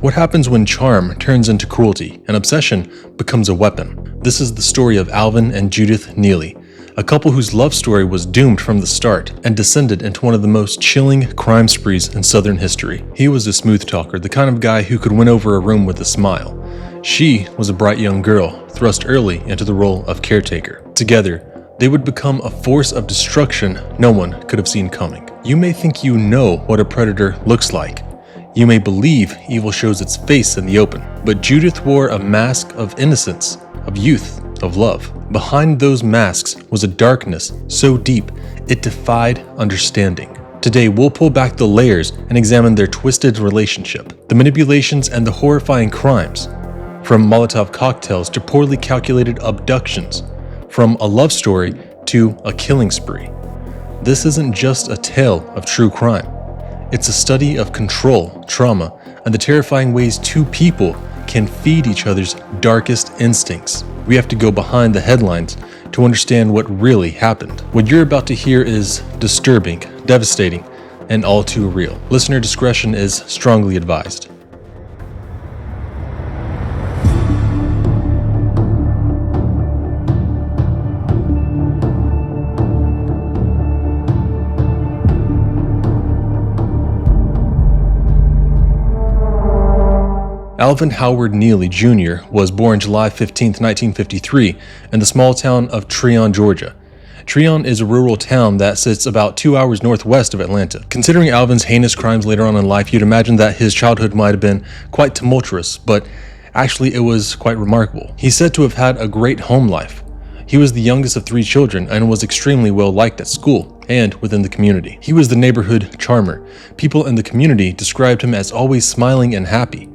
What happens when charm turns into cruelty and obsession becomes a weapon? This is the story of Alvin and Judith Neelley, a couple whose love story was doomed from the start and descended into one of the most chilling crime sprees in Southern history. He was a smooth talker, the kind of guy who could win over a room with a smile. She was a bright young girl, thrust early into the role of caretaker. Together, they would become a force of destruction no one could have seen coming. You may think you know what a predator looks like. You may believe evil shows its face in the open, but Judith wore a mask of innocence, of youth, of love. Behind those masks was a darkness so deep it defied understanding. Today, we'll pull back the layers and examine their twisted relationship, the manipulations and the horrifying crimes, from Molotov cocktails to poorly calculated abductions, from a love story to a killing spree. This isn't just a tale of true crime. It's a study of control, trauma, and the terrifying ways two people can feed each other's darkest instincts. We have to go behind the headlines to understand what really happened. What you're about to hear is disturbing, devastating, and all too real. Listener discretion is strongly advised. Alvin Howard Neelley Jr. was born July 15, 1953, in the small town of Treon, Georgia. Treon is a rural town that sits about 2 hours northwest of Atlanta. Considering Alvin's heinous crimes later on in life, you'd imagine that his childhood might have been quite tumultuous, but actually it was quite remarkable. He's said to have had a great home life. He was the youngest of 3 children and was extremely well liked at school and within the community. He was the neighborhood charmer. People in the community described him as always smiling and happy.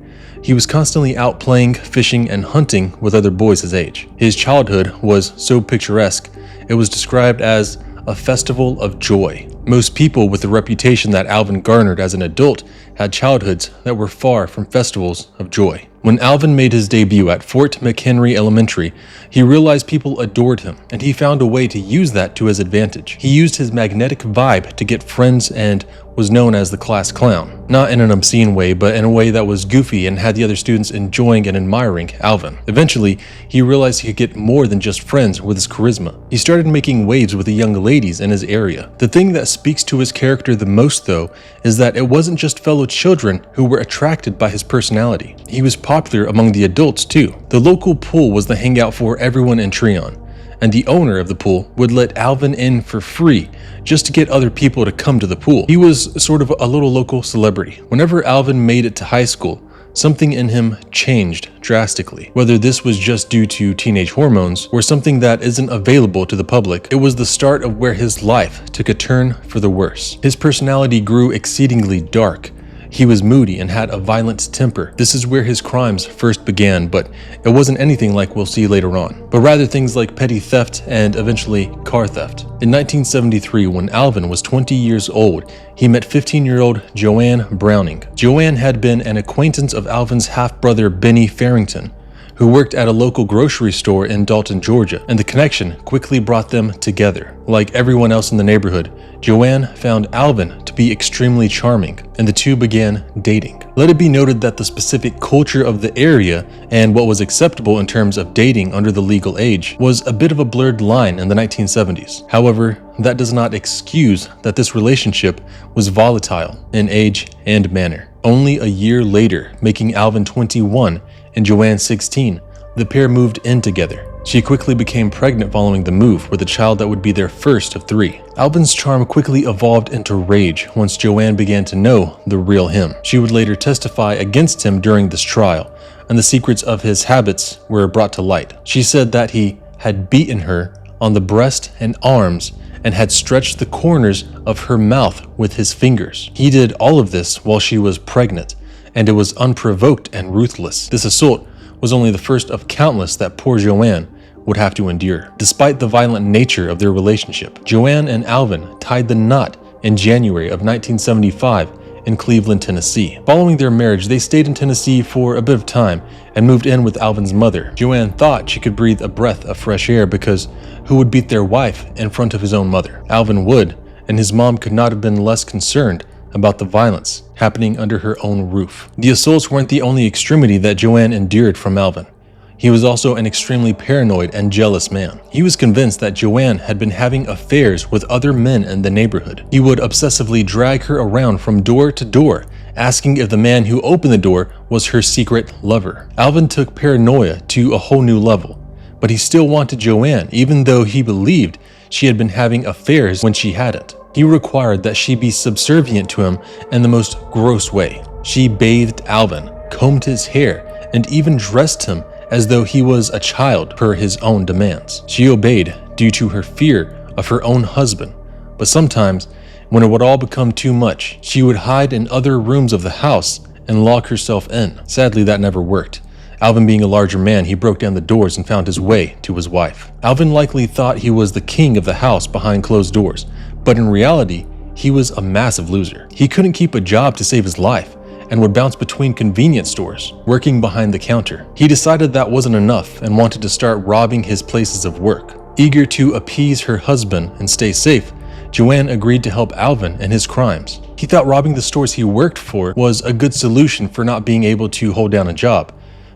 He was constantly out playing, fishing, and hunting with other boys his age. His childhood was so picturesque, it was described as a festival of joy. Most people with the reputation that Alvin garnered as an adult had childhoods that were far from festivals of joy. When Alvin made his debut at Fort McHenry Elementary, he realized people adored him, and he found a way to use that to his advantage. He used his magnetic vibe to get friends and was known as the class clown. Not in an obscene way, but in a way that was goofy and had the other students enjoying and admiring Alvin. Eventually, he realized he could get more than just friends with his charisma. He started making waves with the young ladies in his area. The thing that speaks to his character the most, though, is that it wasn't just fellow children who were attracted by his personality. He was popular among the adults, too. The local pool was the hangout for everyone in Treon, and the owner of the pool would let Alvin in for free just to get other people to come to the pool. He was sort of a little local celebrity. Whenever Alvin made it to high school, something in him changed drastically. Whether this was just due to teenage hormones or something that isn't available to the public, it was the start of where his life took a turn for the worse. His personality grew exceedingly dark. He was moody and had a violent temper. This is where his crimes first began, but it wasn't anything like we'll see later on, but rather things like petty theft and eventually car theft. In 1973, when Alvin was 20 years old, he met 15-year-old Joanne Browning. Joanne had been an acquaintance of Alvin's half-brother Benny Farrington, who worked at a local grocery store in Dalton, Georgia, and the connection quickly brought them together. Like everyone else in the neighborhood, Joanne found Alvin to be extremely charming, and the two began dating. Let it be noted that the specific culture of the area and what was acceptable in terms of dating under the legal age was a bit of a blurred line in the 1970s. However, that does not excuse that this relationship was volatile in age and manner. Only a year later, making Alvin 21 and Joanne 16, the pair moved in together. She quickly became pregnant following the move with a child that would be their first of 3. Alvin's charm quickly evolved into rage once Joanne began to know the real him. She would later testify against him during this trial, and the secrets of his habits were brought to light. She said that he had beaten her on the breast and arms and had stretched the corners of her mouth with his fingers. He did all of this while she was pregnant, and it was unprovoked and ruthless. This assault was only the first of countless that poor Joanne would have to endure. Despite the violent nature of their relationship, Joanne and Alvin tied the knot in January of 1975 in Cleveland, Tennessee. Following their marriage, they stayed in Tennessee for a bit of time and moved in with Alvin's mother. Joanne thought she could breathe a breath of fresh air because who would beat their wife in front of his own mother? Alvin would, and his mom could not have been less concerned about the violence happening under her own roof. The assaults weren't the only extremity that Joanne endured from Alvin. He was also an extremely paranoid and jealous man. He was convinced that Joanne had been having affairs with other men in the neighborhood. He would obsessively drag her around from door to door, asking if the man who opened the door was her secret lover. Alvin took paranoia to a whole new level, but he still wanted Joanne, even though he believed she had been having affairs when she hadn't. He required that she be subservient to him in the most gross way. She bathed Alvin, combed his hair, and even dressed him as though he was a child per his own demands. She obeyed due to her fear of her own husband, but sometimes, when it would all become too much, she would hide in other rooms of the house and lock herself in. Sadly, that never worked. Alvin being a larger man, he broke down the doors and found his way to his wife. Alvin likely thought he was the king of the house behind closed doors, but in reality, he was a massive loser. He couldn't keep a job to save his life, and would bounce between convenience stores, working behind the counter. He decided that wasn't enough and wanted to start robbing his places of work. Eager to appease her husband and stay safe, Joanne agreed to help Alvin in his crimes. He thought robbing the stores he worked for was a good solution for not being able to hold down a job.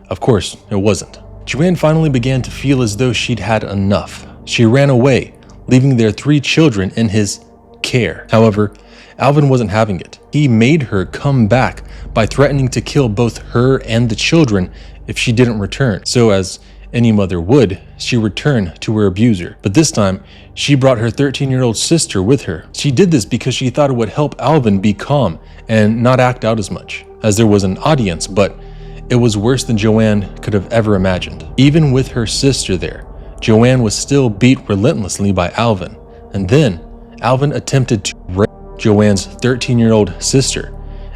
Of course, it wasn't. Joanne finally began to feel as though she'd had enough. She ran away, leaving their 3 children in his care. However, Alvin wasn't having it. He made her come back by threatening to kill both her and the children if she didn't return. So as any mother would, she returned to her abuser. But this time, she brought her 13-year-old sister with her. She did this because she thought it would help Alvin be calm and not act out as much, as there was an audience, but it was worse than Joanne could have ever imagined. Even with her sister there, Joanne was still beat relentlessly by Alvin. And then, Alvin attempted to rape Joanne's 13-year-old sister,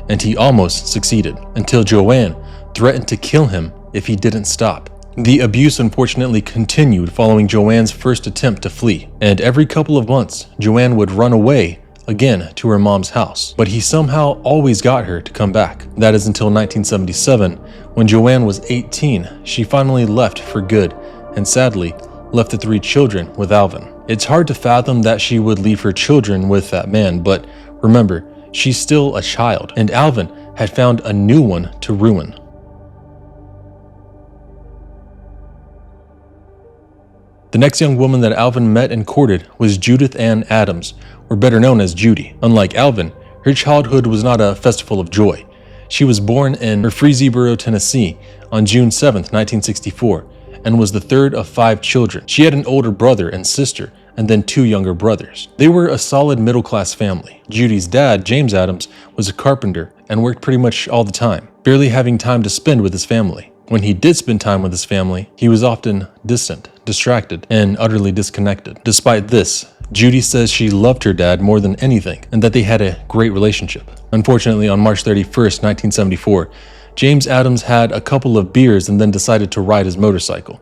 and he almost succeeded, until Joanne threatened to kill him if he didn't stop. The abuse unfortunately continued following Joanne's first attempt to flee, and every couple of months, Joanne would run away again to her mom's house, but he somehow always got her to come back. That is until 1977, when Joanne was 18, she finally left for good, and sadly, left the 3 children with Alvin. It's hard to fathom that she would leave her children with that man, but remember, she's still a child, and Alvin had found a new one to ruin. The next young woman that Alvin met and courted was Judith Ann Adams, or better known as Judy. Unlike Alvin, her childhood was not a festival of joy. She was born in Murfreesboro, Tennessee on June 7, 1964, and was the 3rd of 5 children. She had an older brother and sister, and then 2 younger brothers. They were a solid middle-class family. Judy's dad, James Adams, was a carpenter and worked pretty much all the time, barely having time to spend with his family. When he did spend time with his family, he was often distant, distracted, and utterly disconnected. Despite this, Judy says she loved her dad more than anything, and that they had a great relationship. Unfortunately, on March 31st, 1974, James Adams had a couple of beers and then decided to ride his motorcycle.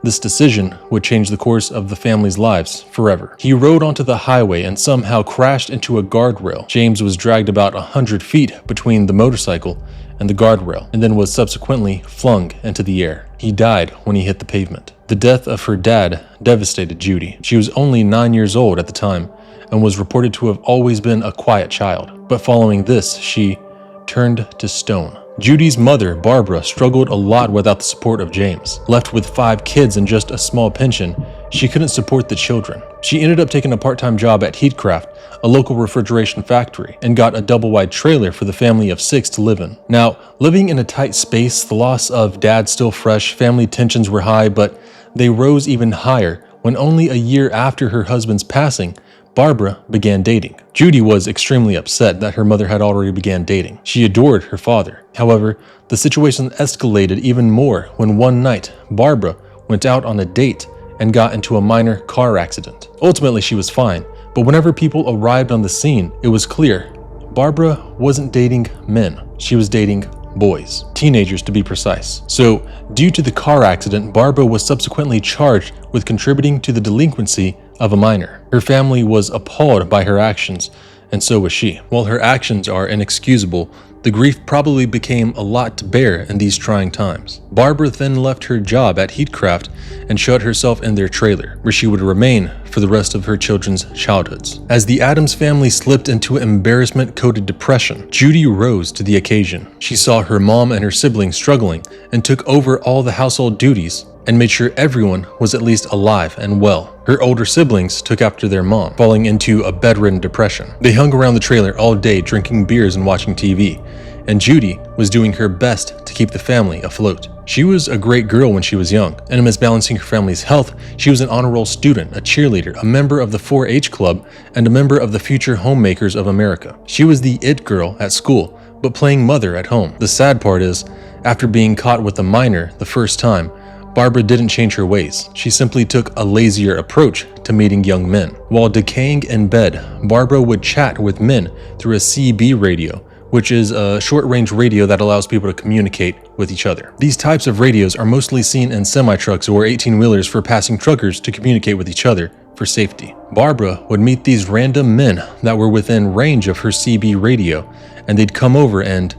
This decision would change the course of the family's lives forever. He rode onto the highway and somehow crashed into a guardrail. James was dragged about 100 feet between the motorcycle and the guardrail, and then was subsequently flung into the air. He died when he hit the pavement. The death of her dad devastated Judy. She was only 9 years old at the time and was reported to have always been a quiet child. But following this, she turned to stone. Judy's mother, Barbara, struggled a lot without the support of James. Left with 5 kids and just a small pension, she couldn't support the children. She ended up taking a part-time job at Heatcraft, a local refrigeration factory, and got a double-wide trailer for the family of 6 to live in. Now, living in a tight space, the loss of dad still fresh, family tensions were high, but they rose even higher when only a year after her husband's passing, Barbara began dating. Judy was extremely upset that her mother had already began dating. She adored her father. However, the situation escalated even more when one night, Barbara went out on a date and got into a minor car accident. Ultimately, she was fine, but whenever people arrived on the scene, it was clear Barbara wasn't dating men. She was dating boys, teenagers to be precise. So, due to the car accident, Barbara was subsequently charged with contributing to the delinquency of a minor. Her family was appalled by her actions, and so was she. While her actions are inexcusable, The grief probably became a lot to bear in these trying times. Barbara then left her job at Heatcraft and shut herself in their trailer, where she would remain for the rest of her children's childhoods. As the Adams family slipped into embarrassment-coated depression, Judy rose to the occasion. She saw her mom and her siblings struggling and took over all the household duties and made sure everyone was at least alive and well. Her older siblings took after their mom, falling into a bedridden depression. They hung around the trailer all day drinking beers and watching TV, and Judy was doing her best to keep the family afloat. She was a great girl when she was young, and amidst balancing her family's health, she was an honor roll student, a cheerleader, a member of the 4-H club, and a member of the Future Homemakers of America. She was the it girl at school, but playing mother at home. The sad part is, after being caught with a minor the first time, Barbara didn't change her ways. She simply took a lazier approach to meeting young men. While decaying in bed, Barbara would chat with men through a CB radio, which is a short-range radio that allows people to communicate with each other. These types of radios are mostly seen in semi-trucks or 18-wheelers for passing truckers to communicate with each other for safety. Barbara would meet these random men that were within range of her CB radio, and they'd come over and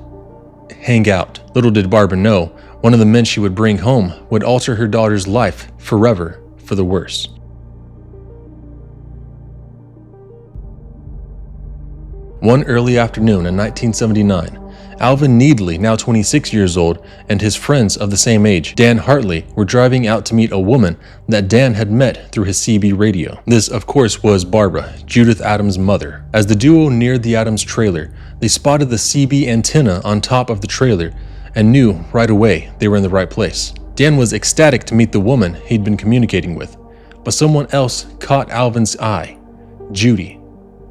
hang out. Little did Barbara know, one of the men she would bring home would alter her daughter's life forever for the worse. One early afternoon in 1979, Alvin Neelley, now 26 years old, and his friends of the same age, Dan Hartley, were driving out to meet a woman that Dan had met through his CB radio. This, of course, was Barbara, Judith Adams' mother. As the duo neared the Adams trailer, they spotted the CB antenna on top of the trailer and knew right away they were in the right place. Dan was ecstatic to meet the woman he'd been communicating with, but someone else caught Alvin's eye, Judy,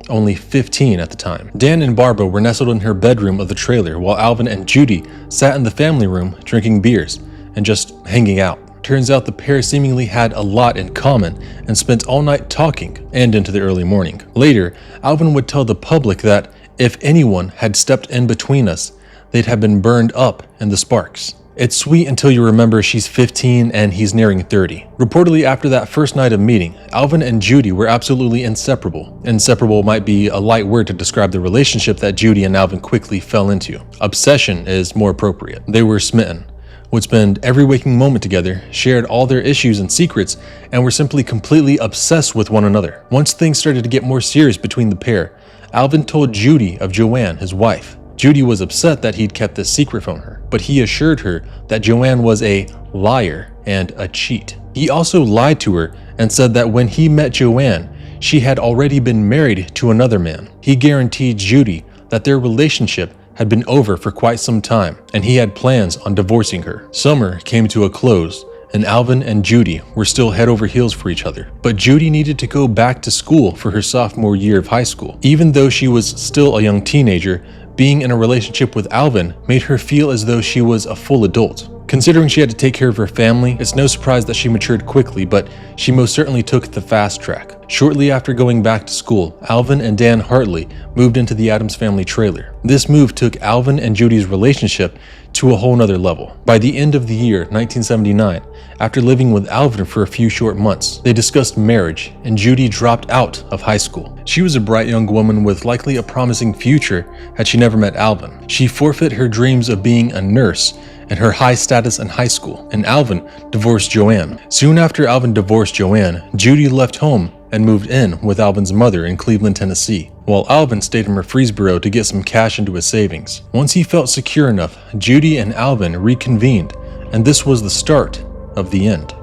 only 15 at the time. Dan and Barbara were nestled in her bedroom of the trailer while Alvin and Judy sat in the family room drinking beers and just hanging out. Turns out the pair seemingly had a lot in common and spent all night talking and into the early morning. Later, Alvin would tell the public that if anyone had stepped in between us, they'd have been burned up in the sparks. It's sweet until you remember she's 15 and he's nearing 30. Reportedly, after that first night of meeting, Alvin and Judy were absolutely inseparable. Inseparable might be a light word to describe the relationship that Judy and Alvin quickly fell into. Obsession is more appropriate. They were smitten, would spend every waking moment together, shared all their issues and secrets, and were simply completely obsessed with one another. Once things started to get more serious between the pair, Alvin told Judy of Joanne, his wife. Judy was upset that he'd kept this secret from her, but he assured her that Joanne was a liar and a cheat. He also lied to her and said that when he met Joanne, she had already been married to another man. He guaranteed Judy that their relationship had been over for quite some time, and he had plans on divorcing her. Summer came to a close, and Alvin and Judy were still head over heels for each other. But Judy needed to go back to school for her sophomore year of high school. Even though she was still a young teenager, being in a relationship with Alvin made her feel as though she was a full adult. Considering she had to take care of her family, it's no surprise that she matured quickly, but she most certainly took the fast track. Shortly after going back to school, Alvin and Dan Hartley moved into the Adams family trailer. This move took Alvin and Judy's relationship to a whole nother level. By the end of the year 1979, after living with Alvin for a few short months, they discussed marriage, and Judy dropped out of high school. She was a bright young woman with likely a promising future had she never met Alvin. She forfeit her dreams of being a nurse and her high status in high school, and Alvin divorced Joanne. Soon after Alvin divorced Joanne, Judy left home and moved in with Alvin's mother in Cleveland, Tennessee, while Alvin stayed in Murfreesboro to get some cash into his savings. Once he felt secure enough, Judy and Alvin reconvened, and this was the start of the end.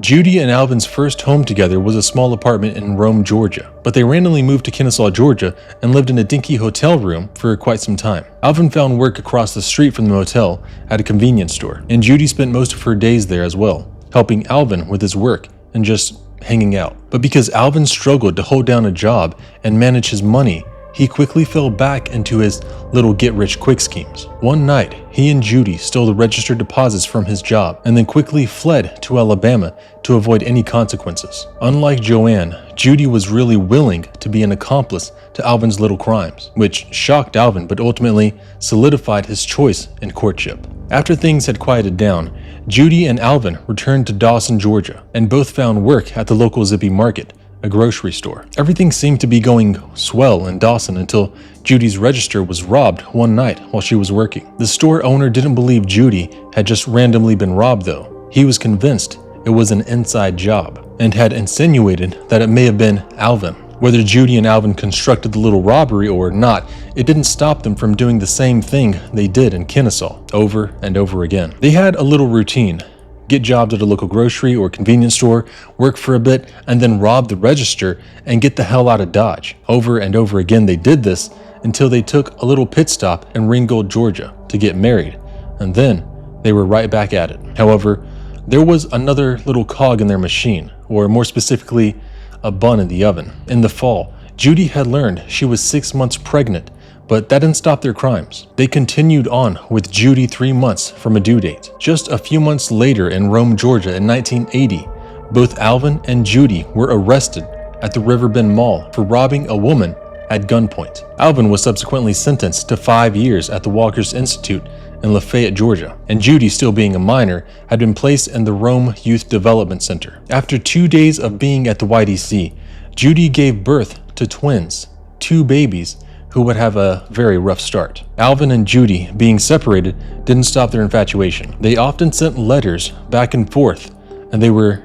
Judy and Alvin's first home together was a small apartment in Rome, Georgia, but they randomly moved to Kennesaw, Georgia, and lived in a dinky hotel room for quite some time. Alvin found work across the street from the motel at a convenience store, and Judy spent most of her days there as well, helping Alvin with his work and just hanging out. But because Alvin struggled to hold down a job and manage his money, he quickly fell back into his little get-rich-quick schemes. One night, he and Judy stole the registered deposits from his job and then quickly fled to Alabama to avoid any consequences. Unlike Joanne, Judy was really willing to be an accomplice to Alvin's little crimes, which shocked Alvin but ultimately solidified his choice in courtship. After things had quieted down, Judy and Alvin returned to Dawson, Georgia, and both found work at the local Zippy Market, a grocery store. Everything seemed to be going swell in Dawson until Judy's register was robbed one night while she was working. The store owner didn't believe Judy had just randomly been robbed though. He was convinced it was an inside job and had insinuated that it may have been Alvin. Whether Judy and Alvin constructed the little robbery or not, it didn't stop them from doing the same thing they did in Kennesaw over and over again. They had a little routine: get jobs at a local grocery or convenience store, work for a bit, and then rob the register and get the hell out of Dodge. Over and over again they did this until they took a little pit stop in Ringgold, Georgia to get married, and then they were right back at it. However, there was another little cog in their machine, or more specifically, a bun in the oven. In the fall, Judy had learned she was 6 months pregnant, but that didn't stop their crimes. They continued on with Judy 3 months from a due date. Just a few months later in Rome, Georgia in 1980, both Alvin and Judy were arrested at the Riverbend Mall for robbing a woman at gunpoint. Alvin was subsequently sentenced to 5 years at the Walker's Institute in Lafayette, Georgia, and Judy, still being a minor, had been placed in the Rome Youth Development Center. After 2 days of being at the YDC, Judy gave birth to twins, 2 babies, who would have a very rough start. Alvin and Judy being separated didn't stop their infatuation. They often sent letters back and forth, and they were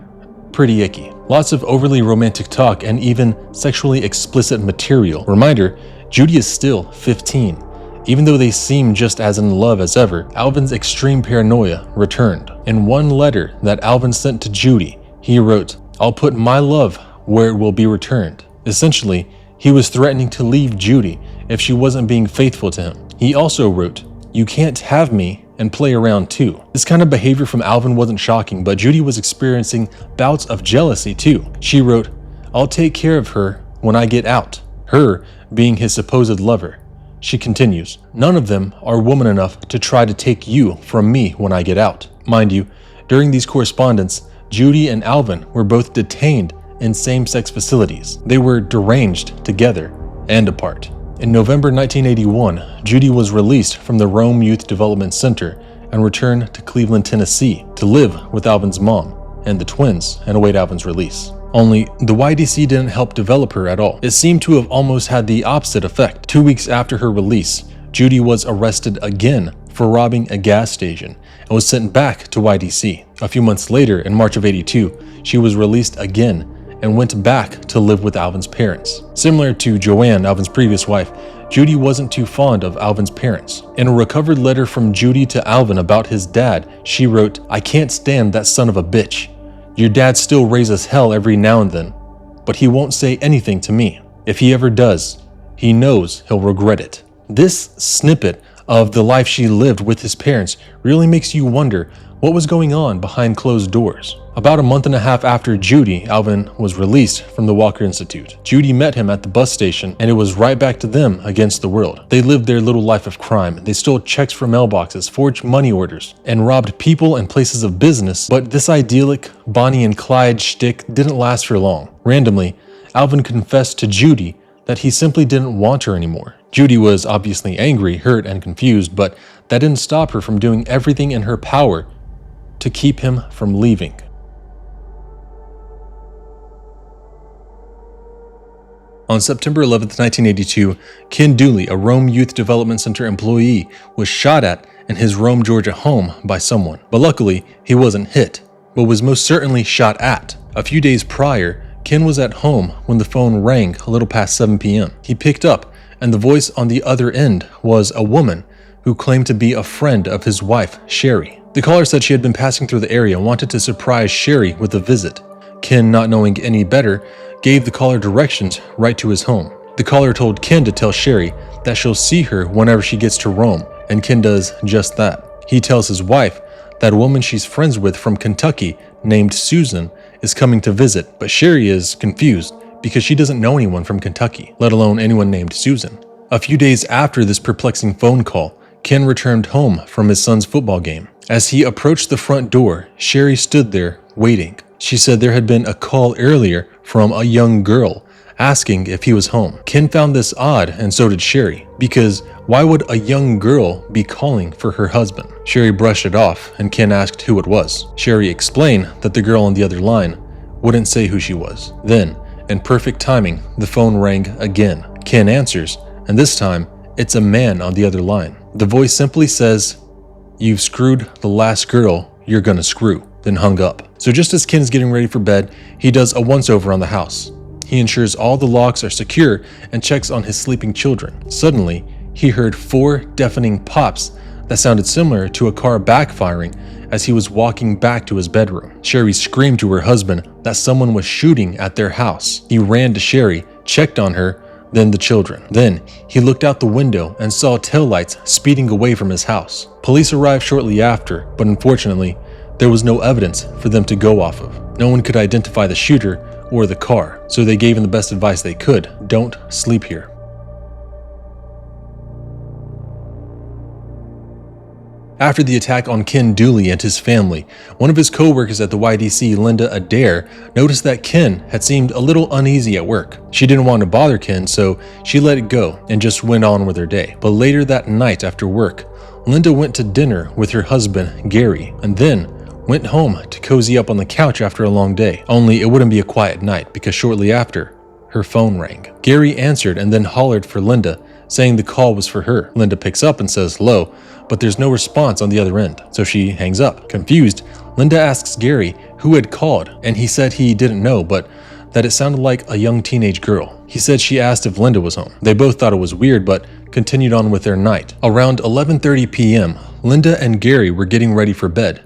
pretty icky. Lots of overly romantic talk and even sexually explicit material. Reminder, Judy is still 15. Even though they seem just as in love as ever, Alvin's extreme paranoia returned. In one letter that Alvin sent to Judy, he wrote, "I'll put my love where it will be returned." Essentially, he was threatening to leave Judy if she wasn't being faithful to him. He also wrote, "You can't have me and play around too." This kind of behavior from Alvin wasn't shocking, but Judy was experiencing bouts of jealousy too. She wrote, "I'll take care of her when I get out," her being his supposed lover. She continues, "None of them are woman enough to try to take you from me when I get out." Mind you, during these correspondence, Judy and Alvin were both detained in same-sex facilities. They were deranged together and apart. In November 1981, Judy was released from the Rome Youth Development Center and returned to Cleveland, Tennessee to live with Alvin's mom and the twins and await Alvin's release. Only, the YDC didn't help develop her at all. It seemed to have almost had the opposite effect. 2 weeks after her release, Judy was arrested again for robbing a gas station and was sent back to YDC. A few months later, in March of '82, she was released again and went back to live with Alvin's parents. Similar to Joanne, Alvin's previous wife, Judy wasn't too fond of Alvin's parents. In a recovered letter from Judy to Alvin about his dad, she wrote, "I can't stand that son of a bitch. Your dad still raises hell every now and then, but he won't say anything to me. If he ever does, he knows he'll regret it." This snippet of the life she lived with his parents really makes you wonder what was going on behind closed doors. About a month and a half after Judy, Alvin was released from the Walker Institute. Judy met him at the bus station, and it was right back to them against the world. They lived their little life of crime. They stole checks from mailboxes, forged money orders, and robbed people and places of business. But this idyllic Bonnie and Clyde shtick didn't last for long. Randomly, Alvin confessed to Judy that he simply didn't want her anymore. Judy was obviously angry, hurt, and confused, but that didn't stop her from doing everything in her power to keep him from leaving. On September 11th, 1982, Ken Dooley, a Rome Youth Development Center employee, was shot at in his Rome, Georgia home by someone. But luckily, he wasn't hit, but was most certainly shot at. A few days prior, Ken was at home when the phone rang a little past 7 p.m. He picked up, and the voice on the other end was a woman who claimed to be a friend of his wife, Sherry. The caller said she had been passing through the area and wanted to surprise Sherry with a visit. Ken, not knowing any better, gave the caller directions right to his home. The caller told Ken to tell Sherry that she'll see her whenever she gets to Rome, and Ken does just that. He tells his wife that a woman she's friends with from Kentucky named Susan is coming to visit, but Sherry is confused because she doesn't know anyone from Kentucky, let alone anyone named Susan. A few days after this perplexing phone call, Ken returned home from his son's football game. As he approached the front door, Sherry stood there waiting. She said there had been a call earlier from a young girl asking if he was home. Ken found this odd, and so did Sherry, because why would a young girl be calling for her husband? Sherry brushed it off, and Ken asked who it was. Sherry explained that the girl on the other line wouldn't say who she was. Then, and perfect timing, the phone rang again. Ken answers, and this time, it's a man on the other line. The voice simply says, "You've screwed the last girl you're gonna screw," then hung up. So just as Ken's getting ready for bed, he does a once-over on the house. He ensures all the locks are secure and checks on his sleeping children. Suddenly, he heard 4 deafening pops that sounded similar to a car backfiring as he was walking back to his bedroom. Sherry screamed to her husband that someone was shooting at their house. He ran to Sherry, checked on her, then the children. Then, he looked out the window and saw taillights speeding away from his house. Police arrived shortly after, but unfortunately, there was no evidence for them to go off of. No one could identify the shooter or the car, so they gave him the best advice they could: don't sleep here. After the attack on Ken Dooley and his family, one of his co-workers at the YDC, Linda Adair, noticed that Ken had seemed a little uneasy at work. She didn't want to bother Ken, so she let it go and just went on with her day. But later that night after work, Linda went to dinner with her husband, Gary, and then went home to cozy up on the couch after a long day. Only it wouldn't be a quiet night because shortly after, her phone rang. Gary answered and then hollered for Linda, saying the call was for her. Linda picks up and says hello, but there's no response on the other end, so she hangs up. Confused, Linda asks Gary who had called, and he said he didn't know, but that it sounded like a young teenage girl. He said she asked if Linda was home. They both thought it was weird, but continued on with their night. Around 11:30 p.m., Linda and Gary were getting ready for bed.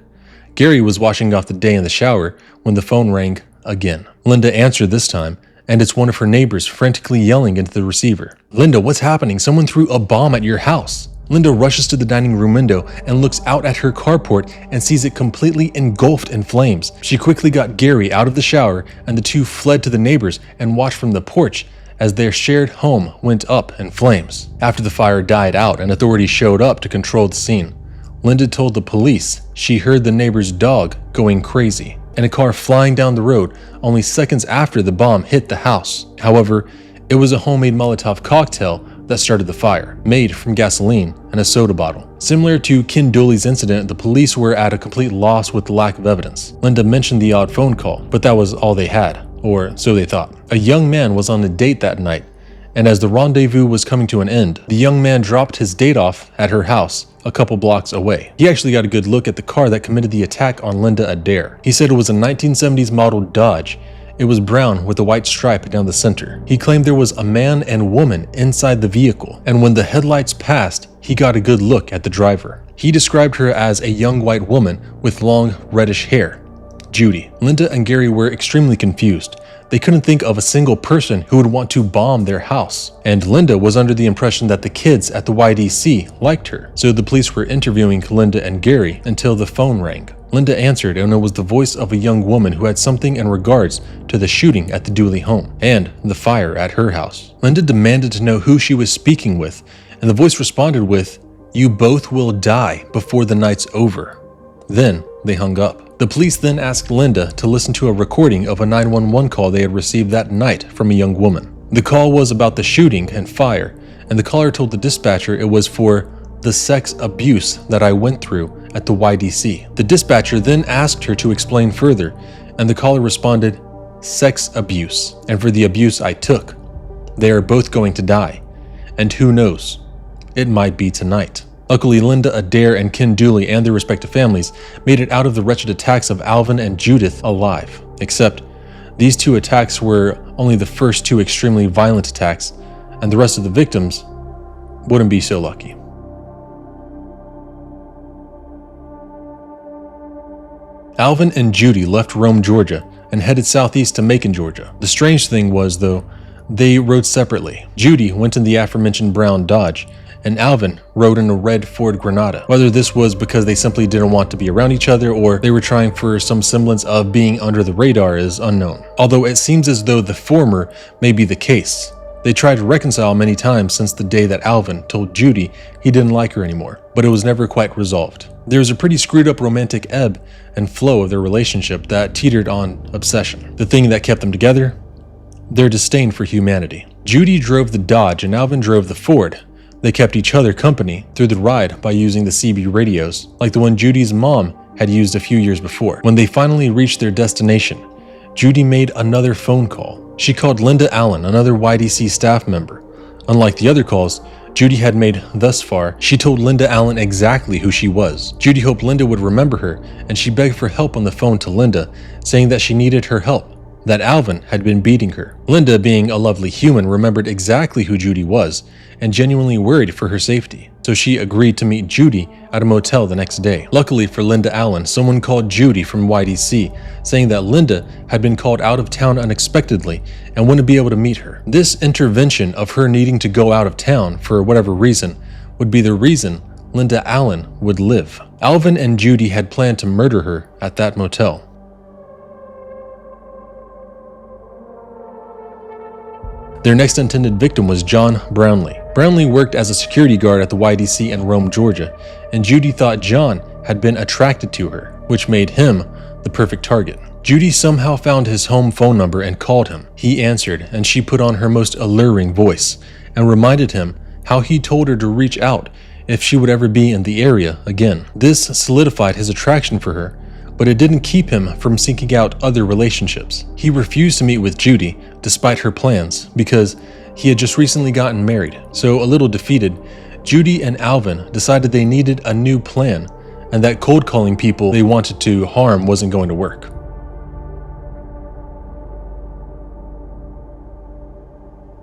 Gary was washing off the day in the shower when the phone rang again. Linda answered this time, and it's one of her neighbors frantically yelling into the receiver. "Linda, what's happening? Someone threw a bomb at your house." Linda rushes to the dining room window and looks out at her carport and sees it completely engulfed in flames. She quickly got Gary out of the shower, and the two fled to the neighbors and watched from the porch as their shared home went up in flames. After the fire died out and authorities showed up to control the scene, Linda told the police she heard the neighbor's dog going crazy and a car flying down the road only seconds after the bomb hit the house. However, it was a homemade Molotov cocktail that started the fire, made from gasoline and a soda bottle. Similar to Ken Dooley's incident, the police were at a complete loss with the lack of evidence. Linda mentioned the odd phone call, but that was all they had, or so they thought. A young man was on a date that night, and as the rendezvous was coming to an end, the young man dropped his date off at her house a couple blocks away. He actually got a good look at the car that committed the attack on Linda Adair. He said it was a 1970s model Dodge. It was brown with a white stripe down the center. He claimed there was a man and woman inside the vehicle, and when the headlights passed, he got a good look at the driver. He described her as a young white woman with long reddish hair, Judy. Linda and Gary were extremely confused. They couldn't think of a single person who would want to bomb their house. And Linda was under the impression that the kids at the YDC liked her. So the police were interviewing Linda and Gary until the phone rang. Linda answered, and it was the voice of a young woman who had something in regards to the shooting at the Dooley home and the fire at her house. Linda demanded to know who she was speaking with, and the voice responded with, "You both will die before the night's over." Then they hung up. The police then asked Linda to listen to a recording of a 911 call they had received that night from a young woman. The call was about the shooting and fire, and the caller told the dispatcher it was for the sex abuse that I went through at the YDC. The dispatcher then asked her to explain further, and the caller responded, "Sex abuse, and for the abuse I took. They are both going to die, and who knows, it might be tonight." Luckily, Linda Adair and Ken Dooley and their respective families made it out of the wretched attacks of Alvin and Judith alive. Except, these two attacks were only the first two extremely violent attacks, and the rest of the victims wouldn't be so lucky. Alvin and Judy left Rome, Georgia, and headed southeast to Macon, Georgia. The strange thing was, though, they rode separately. Judy went in the aforementioned brown Dodge, and Alvin rode in a red Ford Granada. Whether this was because they simply didn't want to be around each other or they were trying for some semblance of being under the radar is unknown. Although it seems as though the former may be the case. They tried to reconcile many times since the day that Alvin told Judy he didn't like her anymore, but it was never quite resolved. There was a pretty screwed up romantic ebb and flow of their relationship that teetered on obsession. The thing that kept them together? Their disdain for humanity. Judy drove the Dodge and Alvin drove the Ford. They kept each other company through the ride by using the CB radios, like the one Judy's mom had used a few years before. When they finally reached their destination, Judy made another phone call. She called Linda Allen, another YDC staff member. Unlike the other calls Judy had made thus far, she told Linda Allen exactly who she was. Judy hoped Linda would remember her, and she begged for help on the phone to Linda, saying that she needed her help, that Alvin had been beating her. Linda, being a lovely human, remembered exactly who Judy was, and genuinely worried for her safety. So she agreed to meet Judy at a motel the next day. Luckily for Linda Allen, someone called Judy from YDC, saying that Linda had been called out of town unexpectedly and wouldn't be able to meet her. This intervention of her needing to go out of town for whatever reason would be the reason Linda Allen would live. Alvin and Judy had planned to murder her at that motel. Their next intended victim was John Brownlee. Brownlee worked as a security guard at the YDC in Rome, Georgia, and Judy thought John had been attracted to her, which made him the perfect target. Judy somehow found his home phone number and called him. He answered, and she put on her most alluring voice and reminded him how he told her to reach out if she would ever be in the area again. This solidified his attraction for her, but it didn't keep him from seeking out other relationships. He refused to meet with Judy despite her plans because he had just recently gotten married. So a little defeated, Judy and Alvin decided they needed a new plan and that cold calling people they wanted to harm wasn't going to work.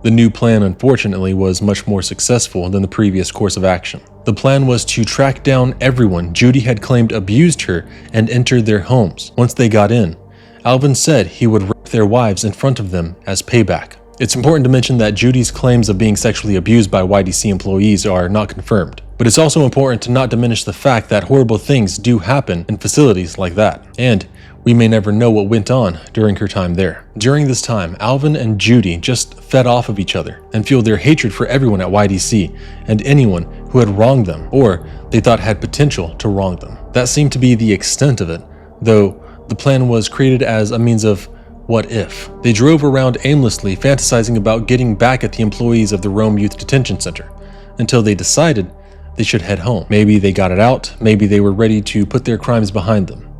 The new plan, unfortunately, was much more successful than the previous course of action. The plan was to track down everyone Judy had claimed abused her and enter their homes. Once they got in, Alvin said he would rape their wives in front of them as payback. It's important to mention that Judy's claims of being sexually abused by YDC employees are not confirmed, but it's also important to not diminish the fact that horrible things do happen in facilities like that, and we may never know what went on during her time there. During this time, Alvin and Judy just fed off of each other and fueled their hatred for everyone at YDC and anyone who had wronged them or they thought had potential to wrong them. That seemed to be the extent of it, though the plan was created as a means of what if. They drove around aimlessly fantasizing about getting back at the employees of the Rome Youth Detention Center until they decided they should head home. Maybe they got it out, maybe they were ready to put their crimes behind them.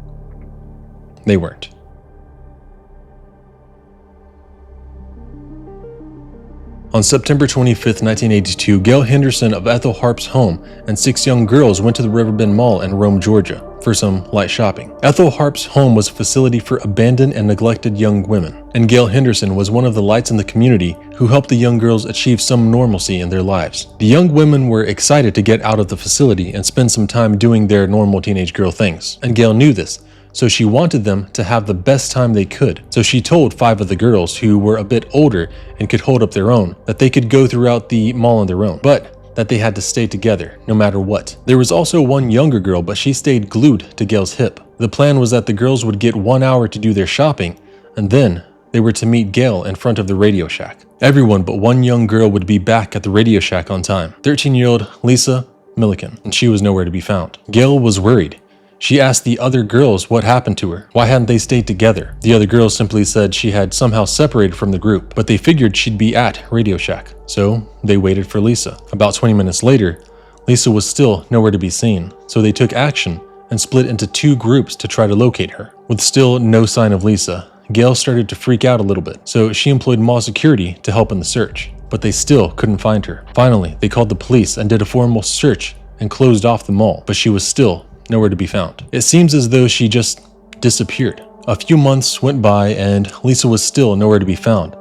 They weren't. On September 25, 1982, Gail Henderson of Ethel Harp's home and 6 young girls went to the Riverbend Mall in Rome, Georgia for some light shopping. Ethel Harp's home was a facility for abandoned and neglected young women, and Gail Henderson was one of the lights in the community who helped the young girls achieve some normalcy in their lives. The young women were excited to get out of the facility and spend some time doing their normal teenage girl things, and Gail knew this. So she wanted them to have the best time they could. So she told 5 of the girls who were a bit older and could hold up their own that they could go throughout the mall on their own, but that they had to stay together no matter what. There was also one younger girl, but she stayed glued to Gail's hip. The plan was that the girls would get 1 hour to do their shopping, and then they were to meet Gail in front of the Radio Shack. Everyone but one young girl would be back at the Radio Shack on time, 13-year-old Lisa Millican, and she was nowhere to be found. Gail was worried. She asked the other girls what happened to her. Why hadn't they stayed together? The other girls simply said she had somehow separated from the group, but they figured she'd be at Radio Shack. So they waited for Lisa. About 20 minutes later, Lisa was still nowhere to be seen. So they took action and split into 2 groups to try to locate her. With still no sign of Lisa, Gail started to freak out a little bit. So she employed mall security to help in the search, but they still couldn't find her. Finally, they called the police and did a formal search and closed off the mall, but she was still nowhere to be found. It seems as though she just disappeared. A few months went by and Lisa was still nowhere to be found,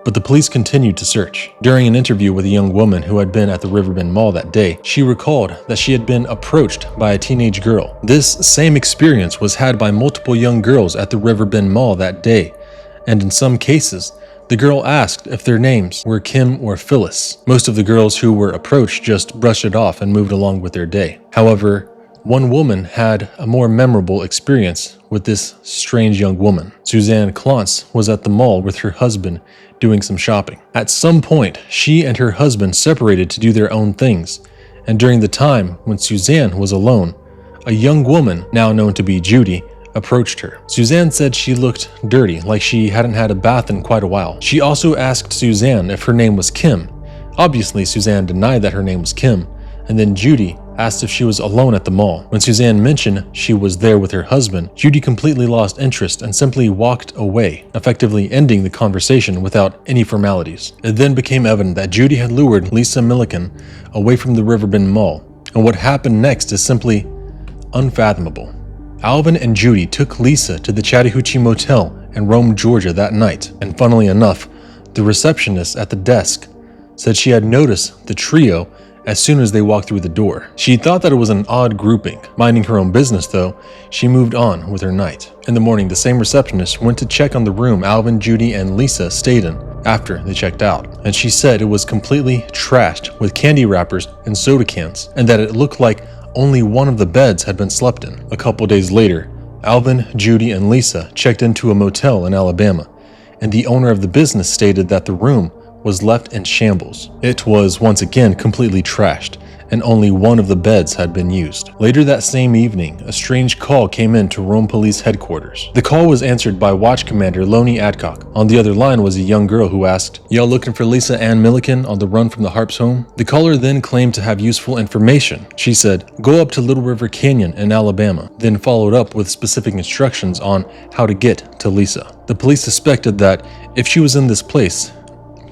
but the police continued to search. During an interview with a young woman who had been at the Riverbend Mall that day, she recalled that she had been approached by a teenage girl. This same experience was had by multiple young girls at the Riverbend Mall that day, and in some cases, the girl asked if their names were Kim or Phyllis. Most of the girls who were approached just brushed it off and moved along with their day. However, one woman had a more memorable experience with this strange young woman. Suzanne Clontz was at the mall with her husband doing some shopping. At some point, she and her husband separated to do their own things, and during the time when Suzanne was alone, a young woman, now known to be Judy, approached her. Suzanne said she looked dirty, like she hadn't had a bath in quite a while. She also asked Suzanne if her name was Kim. Obviously, Suzanne denied that her name was Kim, and then Judy asked if she was alone at the mall. When Suzanne mentioned she was there with her husband, Judy completely lost interest and simply walked away, effectively ending the conversation without any formalities. It then became evident that Judy had lured Lisa Millican away from the Riverbend Mall, and what happened next is simply unfathomable. Alvin and Judy took Lisa to the Chattahoochee Motel in Rome, Georgia that night, and funnily enough, the receptionist at the desk said she had noticed the trio as soon as they walked through the door. She thought that it was an odd grouping. Minding her own business though, she moved on with her night. In the morning, the same receptionist went to check on the room Alvin, Judy, and Lisa stayed in after they checked out, and she said it was completely trashed with candy wrappers and soda cans, and that it looked like only one of the beds had been slept in. A couple days later, Alvin, Judy, and Lisa checked into a motel in Alabama, and the owner of the business stated that the room was left in shambles. It was once again completely trashed, and only one of the beds had been used. Later that same evening, a strange call came in to Rome Police Headquarters. The call was answered by Watch Commander Lonnie Adcock. On the other line was a young girl who asked, "Y'all looking for Lisa Ann Millican on the run from the Harps home?" The caller then claimed to have useful information. She said, "Go up to Little River Canyon in Alabama," then followed up with specific instructions on how to get to Lisa. The police suspected that if she was in this place,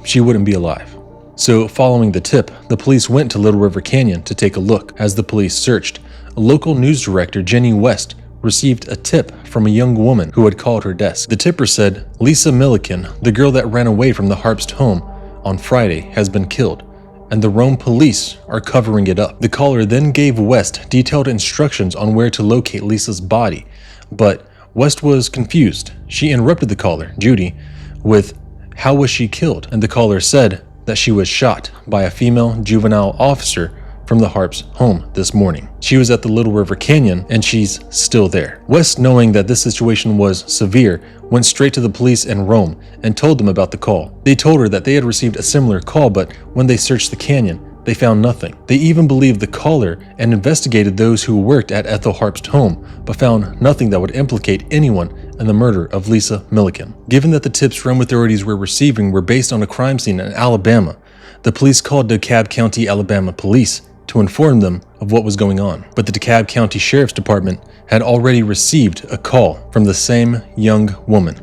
she wouldn't be alive. So, following the tip, the police went to Little River Canyon to take a look. As the police searched, a local news director, Jenny West, received a tip from a young woman who had called her desk. The tipper said, "Lisa Millican, the girl that ran away from the Harpst home on Friday, has been killed, and the Rome police are covering it up." The caller then gave West detailed instructions on where to locate Lisa's body, but West was confused. She interrupted the caller, Judy, with, "How was she killed?" And the caller said that she was shot by a female juvenile officer from the Harps home this morning. She was at the Little River Canyon and she's still there. West, knowing that this situation was severe, went straight to the police in Rome and told them about the call. They told her that they had received a similar call, but when they searched the canyon, they found nothing. They even believed the caller and investigated those who worked at Ethel Harpst's home, but found nothing that would implicate anyone in the murder of Lisa Millican. Given that the tips Rome authorities were receiving were based on a crime scene in Alabama, the police called DeKalb County, Alabama police to inform them of what was going on. But the DeKalb County Sheriff's Department had already received a call from the same young woman,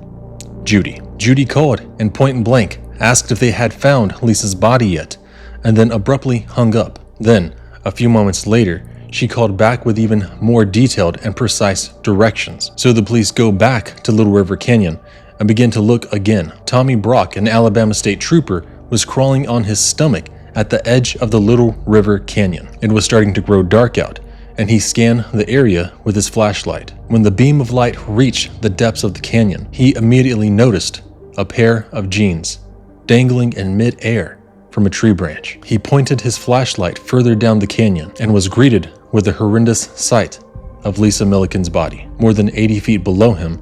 Judy. Judy called and point blank asked if they had found Lisa's body yet, and then abruptly hung up. Then, a few moments later, she called back with even more detailed and precise directions. So the police go back to Little River Canyon and begin to look again. Tommy Brock, an Alabama state trooper, was crawling on his stomach at the edge of the Little River Canyon. It was starting to grow dark out, and he scanned the area with his flashlight. When the beam of light reached the depths of the canyon, he immediately noticed a pair of jeans dangling in mid-air from a tree branch. He pointed his flashlight further down the canyon and was greeted with the horrendous sight of Lisa Millican's body, more than 80 feet below him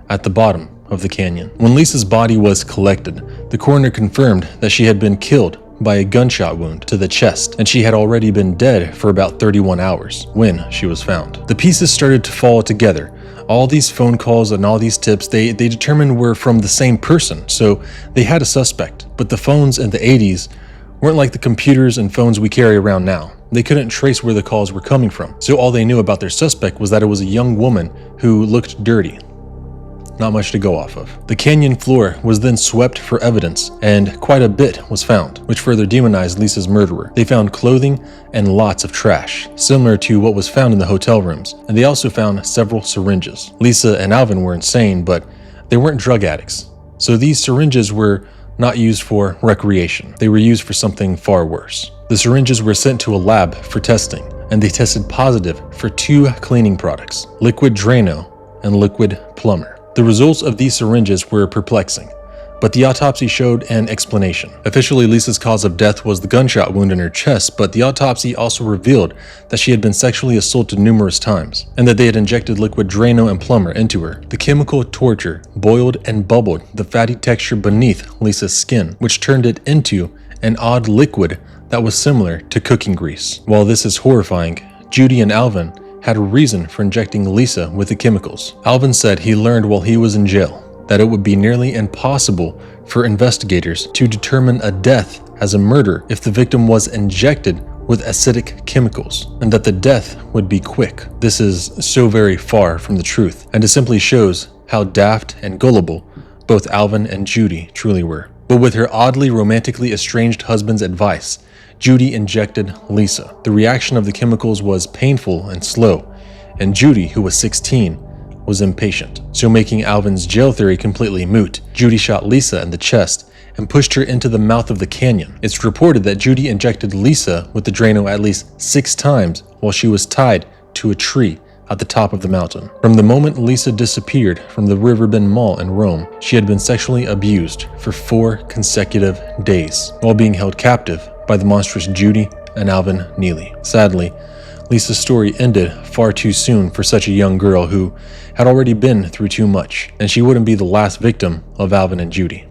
at the bottom of the canyon. When Lisa's body was collected, the coroner confirmed that she had been killed by a gunshot wound to the chest, and she had already been dead for about 31 hours when she was found. The pieces started to fall together. All these phone calls and all these tips, they determined were from the same person, so they had a suspect. But the phones in the 80s weren't like the computers and phones we carry around now. They couldn't trace where the calls were coming from, so all they knew about their suspect was that it was a young woman who looked dirty. Not much to go off of. The canyon floor was then swept for evidence, and quite a bit was found, which further demonized Lisa's murderer. They found clothing and lots of trash, similar to what was found in the hotel rooms, and they also found several syringes. Lisa and Alvin were insane, but they weren't drug addicts, so these syringes were not used for recreation. They were used for something far worse. The syringes were sent to a lab for testing, and they tested positive for 2 cleaning products, liquid Drano and liquid Plumber. The results of these syringes were perplexing, but the autopsy showed an explanation. Officially, Lisa's cause of death was the gunshot wound in her chest, but the autopsy also revealed that she had been sexually assaulted numerous times, and that they had injected liquid Drano and Plumber into her. The chemical torture boiled and bubbled the fatty texture beneath Lisa's skin, which turned it into an odd liquid that was similar to cooking grease. While this is horrifying, Judy and Alvin had a reason for injecting Lisa with the chemicals. Alvin said he learned while he was in jail that it would be nearly impossible for investigators to determine a death as a murder if the victim was injected with acidic chemicals, and that the death would be quick. This is so very far from the truth, and it simply shows how daft and gullible both Alvin and Judy truly were. But with her oddly romantically estranged husband's advice, Judy injected Lisa. The reaction of the chemicals was painful and slow, and Judy, who was 16, was impatient. So making Alvin's jail theory completely moot, Judy shot Lisa in the chest and pushed her into the mouth of the canyon. It's reported that Judy injected Lisa with the Drano at least 6 times while she was tied to a tree at the top of the mountain. From the moment Lisa disappeared from the Riverbend Mall in Rome, she had been sexually abused for 4 consecutive days while being held captive by the monstrous Judy and Alvin Neelley. Sadly, Lisa's story ended far too soon for such a young girl who had already been through too much, and she wouldn't be the last victim of Alvin and Judy.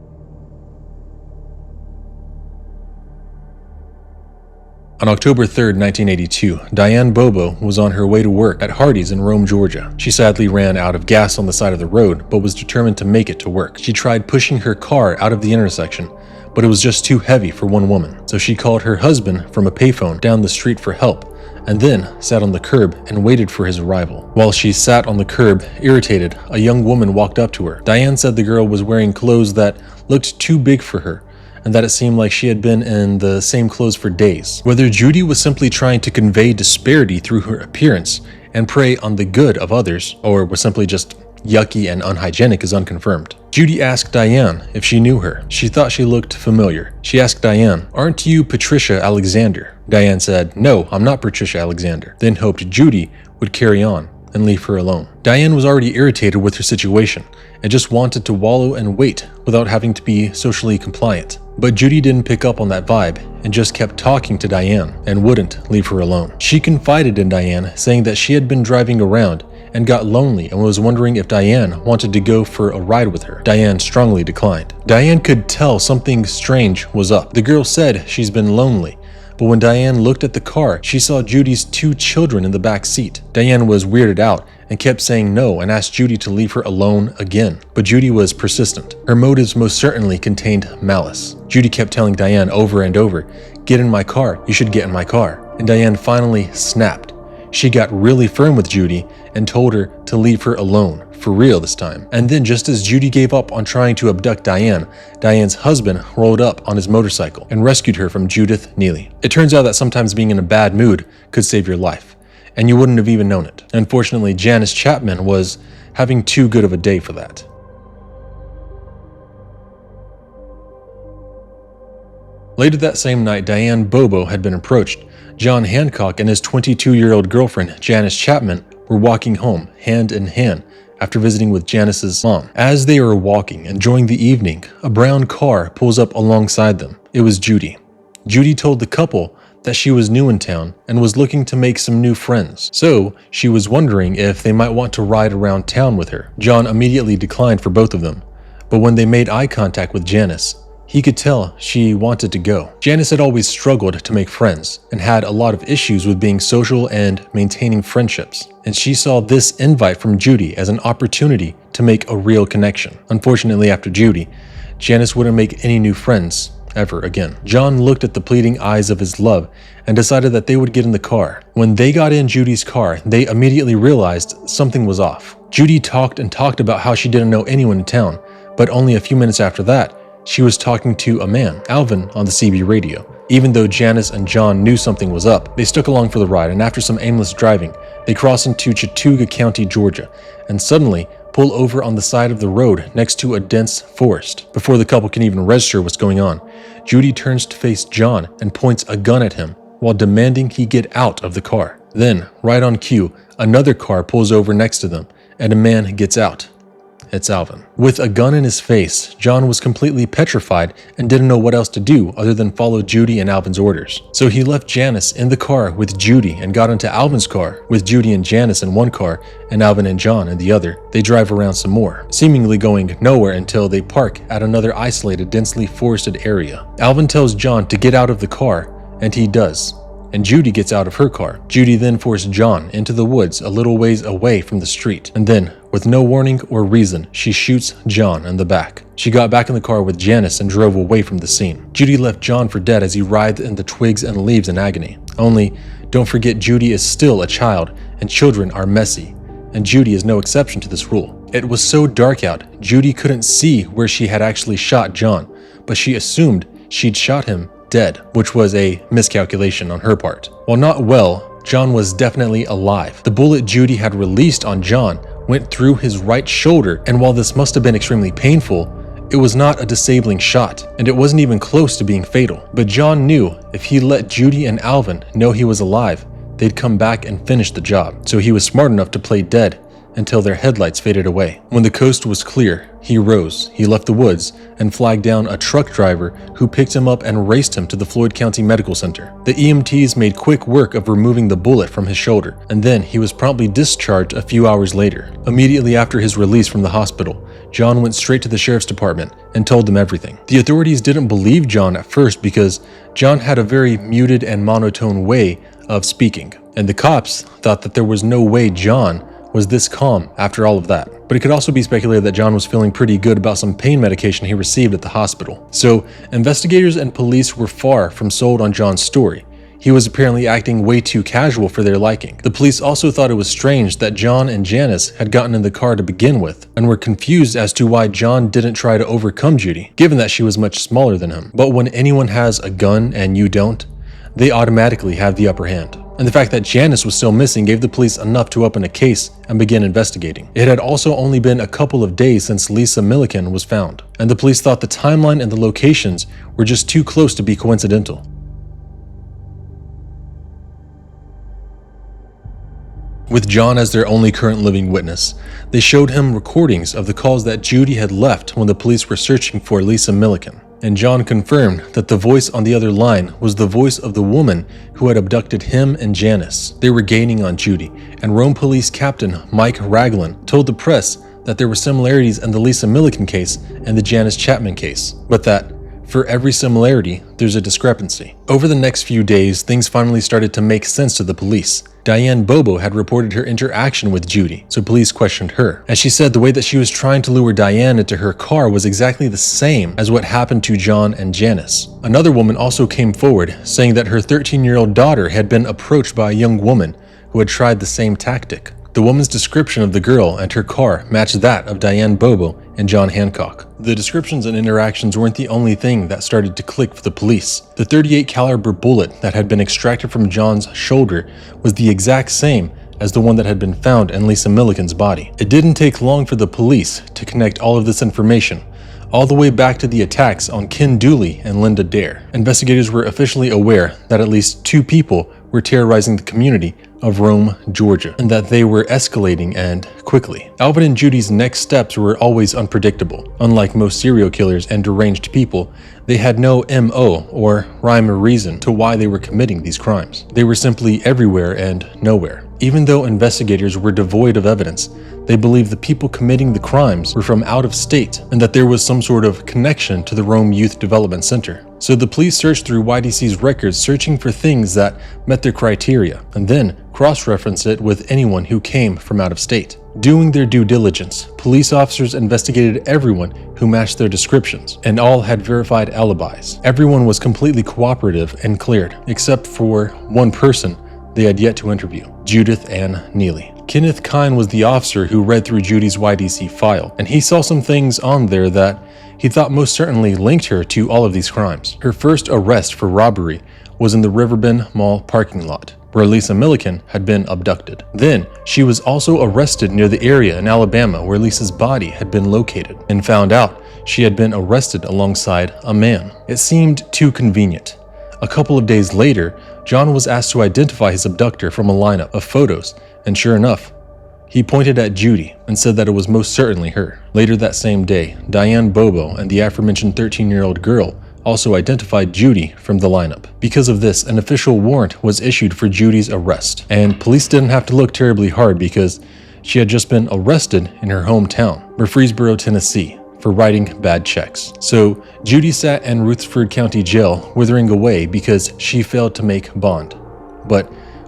On October 3rd, 1982, Diane Bobo was on her way to work at Hardee's in Rome, Georgia. She sadly ran out of gas on the side of the road, but was determined to make it to work. She tried pushing her car out of the intersection, but it was just too heavy for one woman. So she called her husband from a payphone down the street for help, and then sat on the curb and waited for his arrival. While she sat on the curb, irritated, a young woman walked up to her. Diane said the girl was wearing clothes that looked too big for her, and that it seemed like she had been in the same clothes for days. Whether Judy was simply trying to convey disparity through her appearance and prey on the good of others, or was simply just yucky and unhygienic is unconfirmed. Judy asked Diane if she knew her. She thought she looked familiar. She asked Diane, "Aren't you Patricia Alexander?" Diane said, "No, I'm not Patricia Alexander," then hoped Judy would carry on and leave her alone. Diane was already irritated with her situation and just wanted to wallow and wait without having to be socially compliant. But Judy didn't pick up on that vibe and just kept talking to Diane and wouldn't leave her alone. She confided in Diane, saying that she had been driving around and got lonely and was wondering if Diane wanted to go for a ride with her. Diane strongly declined. Diane could tell something strange was up. The girl said she's been lonely, but when Diane looked at the car, she saw Judy's 2 children in the back seat. Diane was weirded out and kept saying no and asked Judy to leave her alone again. But Judy was persistent. Her motives most certainly contained malice. Judy kept telling Diane over and over, "Get in my car, you should get in my car." And Diane finally snapped. She got really firm with Judy and told her to leave her alone, for real this time. And then just as Judy gave up on trying to abduct Diane, Diane's husband rolled up on his motorcycle and rescued her from Judith Neelley. It turns out that sometimes being in a bad mood could save your life, and you wouldn't have even known it. Unfortunately, Janice Chapman was having too good of a day for that. Later that same night, Diane Bobo had been approached. John Hancock and his 22-year-old girlfriend, Janice Chapman, were walking home, hand in hand, after visiting with Janice's mom. As they were walking, enjoying the evening, a brown car pulls up alongside them. It was Judy. Judy told the couple that she was new in town and was looking to make some new friends, so she was wondering if they might want to ride around town with her. John immediately declined for both of them, but when they made eye contact with Janice, he could tell she wanted to go. Janice had always struggled to make friends and had a lot of issues with being social and maintaining friendships, and she saw this invite from Judy as an opportunity to make a real connection. Unfortunately, after Judy, Janice wouldn't make any new friends ever again. John looked at the pleading eyes of his love and decided that they would get in the car. When they got in Judy's car, they immediately realized something was off. Judy talked and talked about how she didn't know anyone in town, but only a few minutes after that, she was talking to a man, Alvin, on the CB radio. Even though Janice and John knew something was up, they stuck along for the ride, and after some aimless driving, they crossed into Chattooga County, Georgia, and suddenly pull over on the side of the road next to a dense forest. Before the couple can even register what's going on, Judy turns to face John and points a gun at him while demanding he get out of the car. Then, right on cue, another car pulls over next to them, and a man gets out. It's Alvin. With a gun in his face, John was completely petrified and didn't know what else to do other than follow Judy and Alvin's orders. So he left Janice in the car with Judy and got into Alvin's car with Judy and Janice in one car and Alvin and John in the other. They drive around some more, seemingly going nowhere until they park at another isolated, densely forested area. Alvin tells John to get out of the car, and he does. And Judy gets out of her car. Judy then forced John into the woods a little ways away from the street, and then, with no warning or reason, she shoots John in the back. She got back in the car with Janice and drove away from the scene. Judy left John for dead as he writhed in the twigs and leaves in agony. Only, don't forget Judy is still a child, and children are messy, and Judy is no exception to this rule. It was so dark out, Judy couldn't see where she had actually shot John, but she assumed she'd shot him dead, which was a miscalculation on her part. While not well, John was definitely alive. The bullet Judy had released on John went through his right shoulder, and while this must have been extremely painful, it was not a disabling shot, and it wasn't even close to being fatal. But John knew if he let Judy and Alvin know he was alive, they'd come back and finish the job, so he was smart enough to play dead until their headlights faded away. When the coast was clear, he rose, he left the woods, and flagged down a truck driver who picked him up and raced him to the Floyd County Medical Center. The EMTs made quick work of removing the bullet from his shoulder, and then he was promptly discharged a few hours later. Immediately after his release from the hospital, John went straight to the sheriff's department and told them everything. The authorities didn't believe John at first because John had a very muted and monotone way of speaking, and the cops thought that there was no way John was this calm after all of that. But it could also be speculated that John was feeling pretty good about some pain medication he received at the hospital. So investigators and police were far from sold on John's story. He was apparently acting way too casual for their liking. The police also thought it was strange that John and Janice had gotten in the car to begin with, and were confused as to why John didn't try to overcome Judy, given that she was much smaller than him. But when anyone has a gun and you don't, they automatically have the upper hand. And the fact that Janice was still missing gave the police enough to open a case and begin investigating. It had also only been a couple of days since Lisa Millican was found, and the police thought the timeline and the locations were just too close to be coincidental. With John as their only current living witness, they showed him recordings of the calls that Judy had left when the police were searching for Lisa Millican. And John confirmed that the voice on the other line was the voice of the woman who had abducted him and Janice. They were gaining on Judy, and Rome Police Captain Mike Raglan told the press that there were similarities in the Lisa Millican case and the Janice Chapman case, but that for every similarity, there's a discrepancy. Over the next few days, things finally started to make sense to the police. Diane Bobo had reported her interaction with Judy, so police questioned her. As she said, the way that she was trying to lure Diane into her car was exactly the same as what happened to John and Janice. Another woman also came forward, saying that her 13-year-old daughter had been approached by a young woman who had tried the same tactic. The woman's description of the girl and her car matched that of Diane Bobo and John Hancock. The descriptions and interactions weren't the only thing that started to click for the police. The .38 caliber bullet that had been extracted from John's shoulder was the exact same as the one that had been found in Lisa Millican's body. It didn't take long for the police to connect all of this information, all the way back to the attacks on Ken Dooley and Linda Dare. Investigators were officially aware that at least 2 people were terrorizing the community of Rome, Georgia, and that they were escalating and quickly. Alvin and Judy's next steps were always unpredictable. Unlike most serial killers and deranged people, they had no MO or rhyme or reason to why they were committing these crimes. They were simply everywhere and nowhere. Even though investigators were devoid of evidence, they believed the people committing the crimes were from out of state and that there was some sort of connection to the Rome Youth Development Center. So the police searched through YDC's records, searching for things that met their criteria, and then cross-referenced it with anyone who came from out of state. Doing their due diligence, police officers investigated everyone who matched their descriptions, and all had verified alibis. Everyone was completely cooperative and cleared, except for one person they had yet to interview, Judith Ann Neelley. Kenneth Kine was the officer who read through Judy's YDC file, and he saw some things on there that he thought most certainly linked her to all of these crimes. Her first arrest for robbery was in the Riverbend Mall parking lot, where Lisa Millican had been abducted. Then, she was also arrested near the area in Alabama where Lisa's body had been located, and found out she had been arrested alongside a man. It seemed too convenient. A couple of days later, John was asked to identify his abductor from a lineup of photos, and sure enough, he pointed at Judy and said that it was most certainly her. Later that same day, Diane Bobo and the aforementioned 13-year-old girl also identified Judy from the lineup. Because of this, an official warrant was issued for Judy's arrest, and police didn't have to look terribly hard because she had just been arrested in her hometown, Murfreesboro, Tennessee, for writing bad checks. So Judy sat in Rutherford County Jail withering away because she failed to make bond. But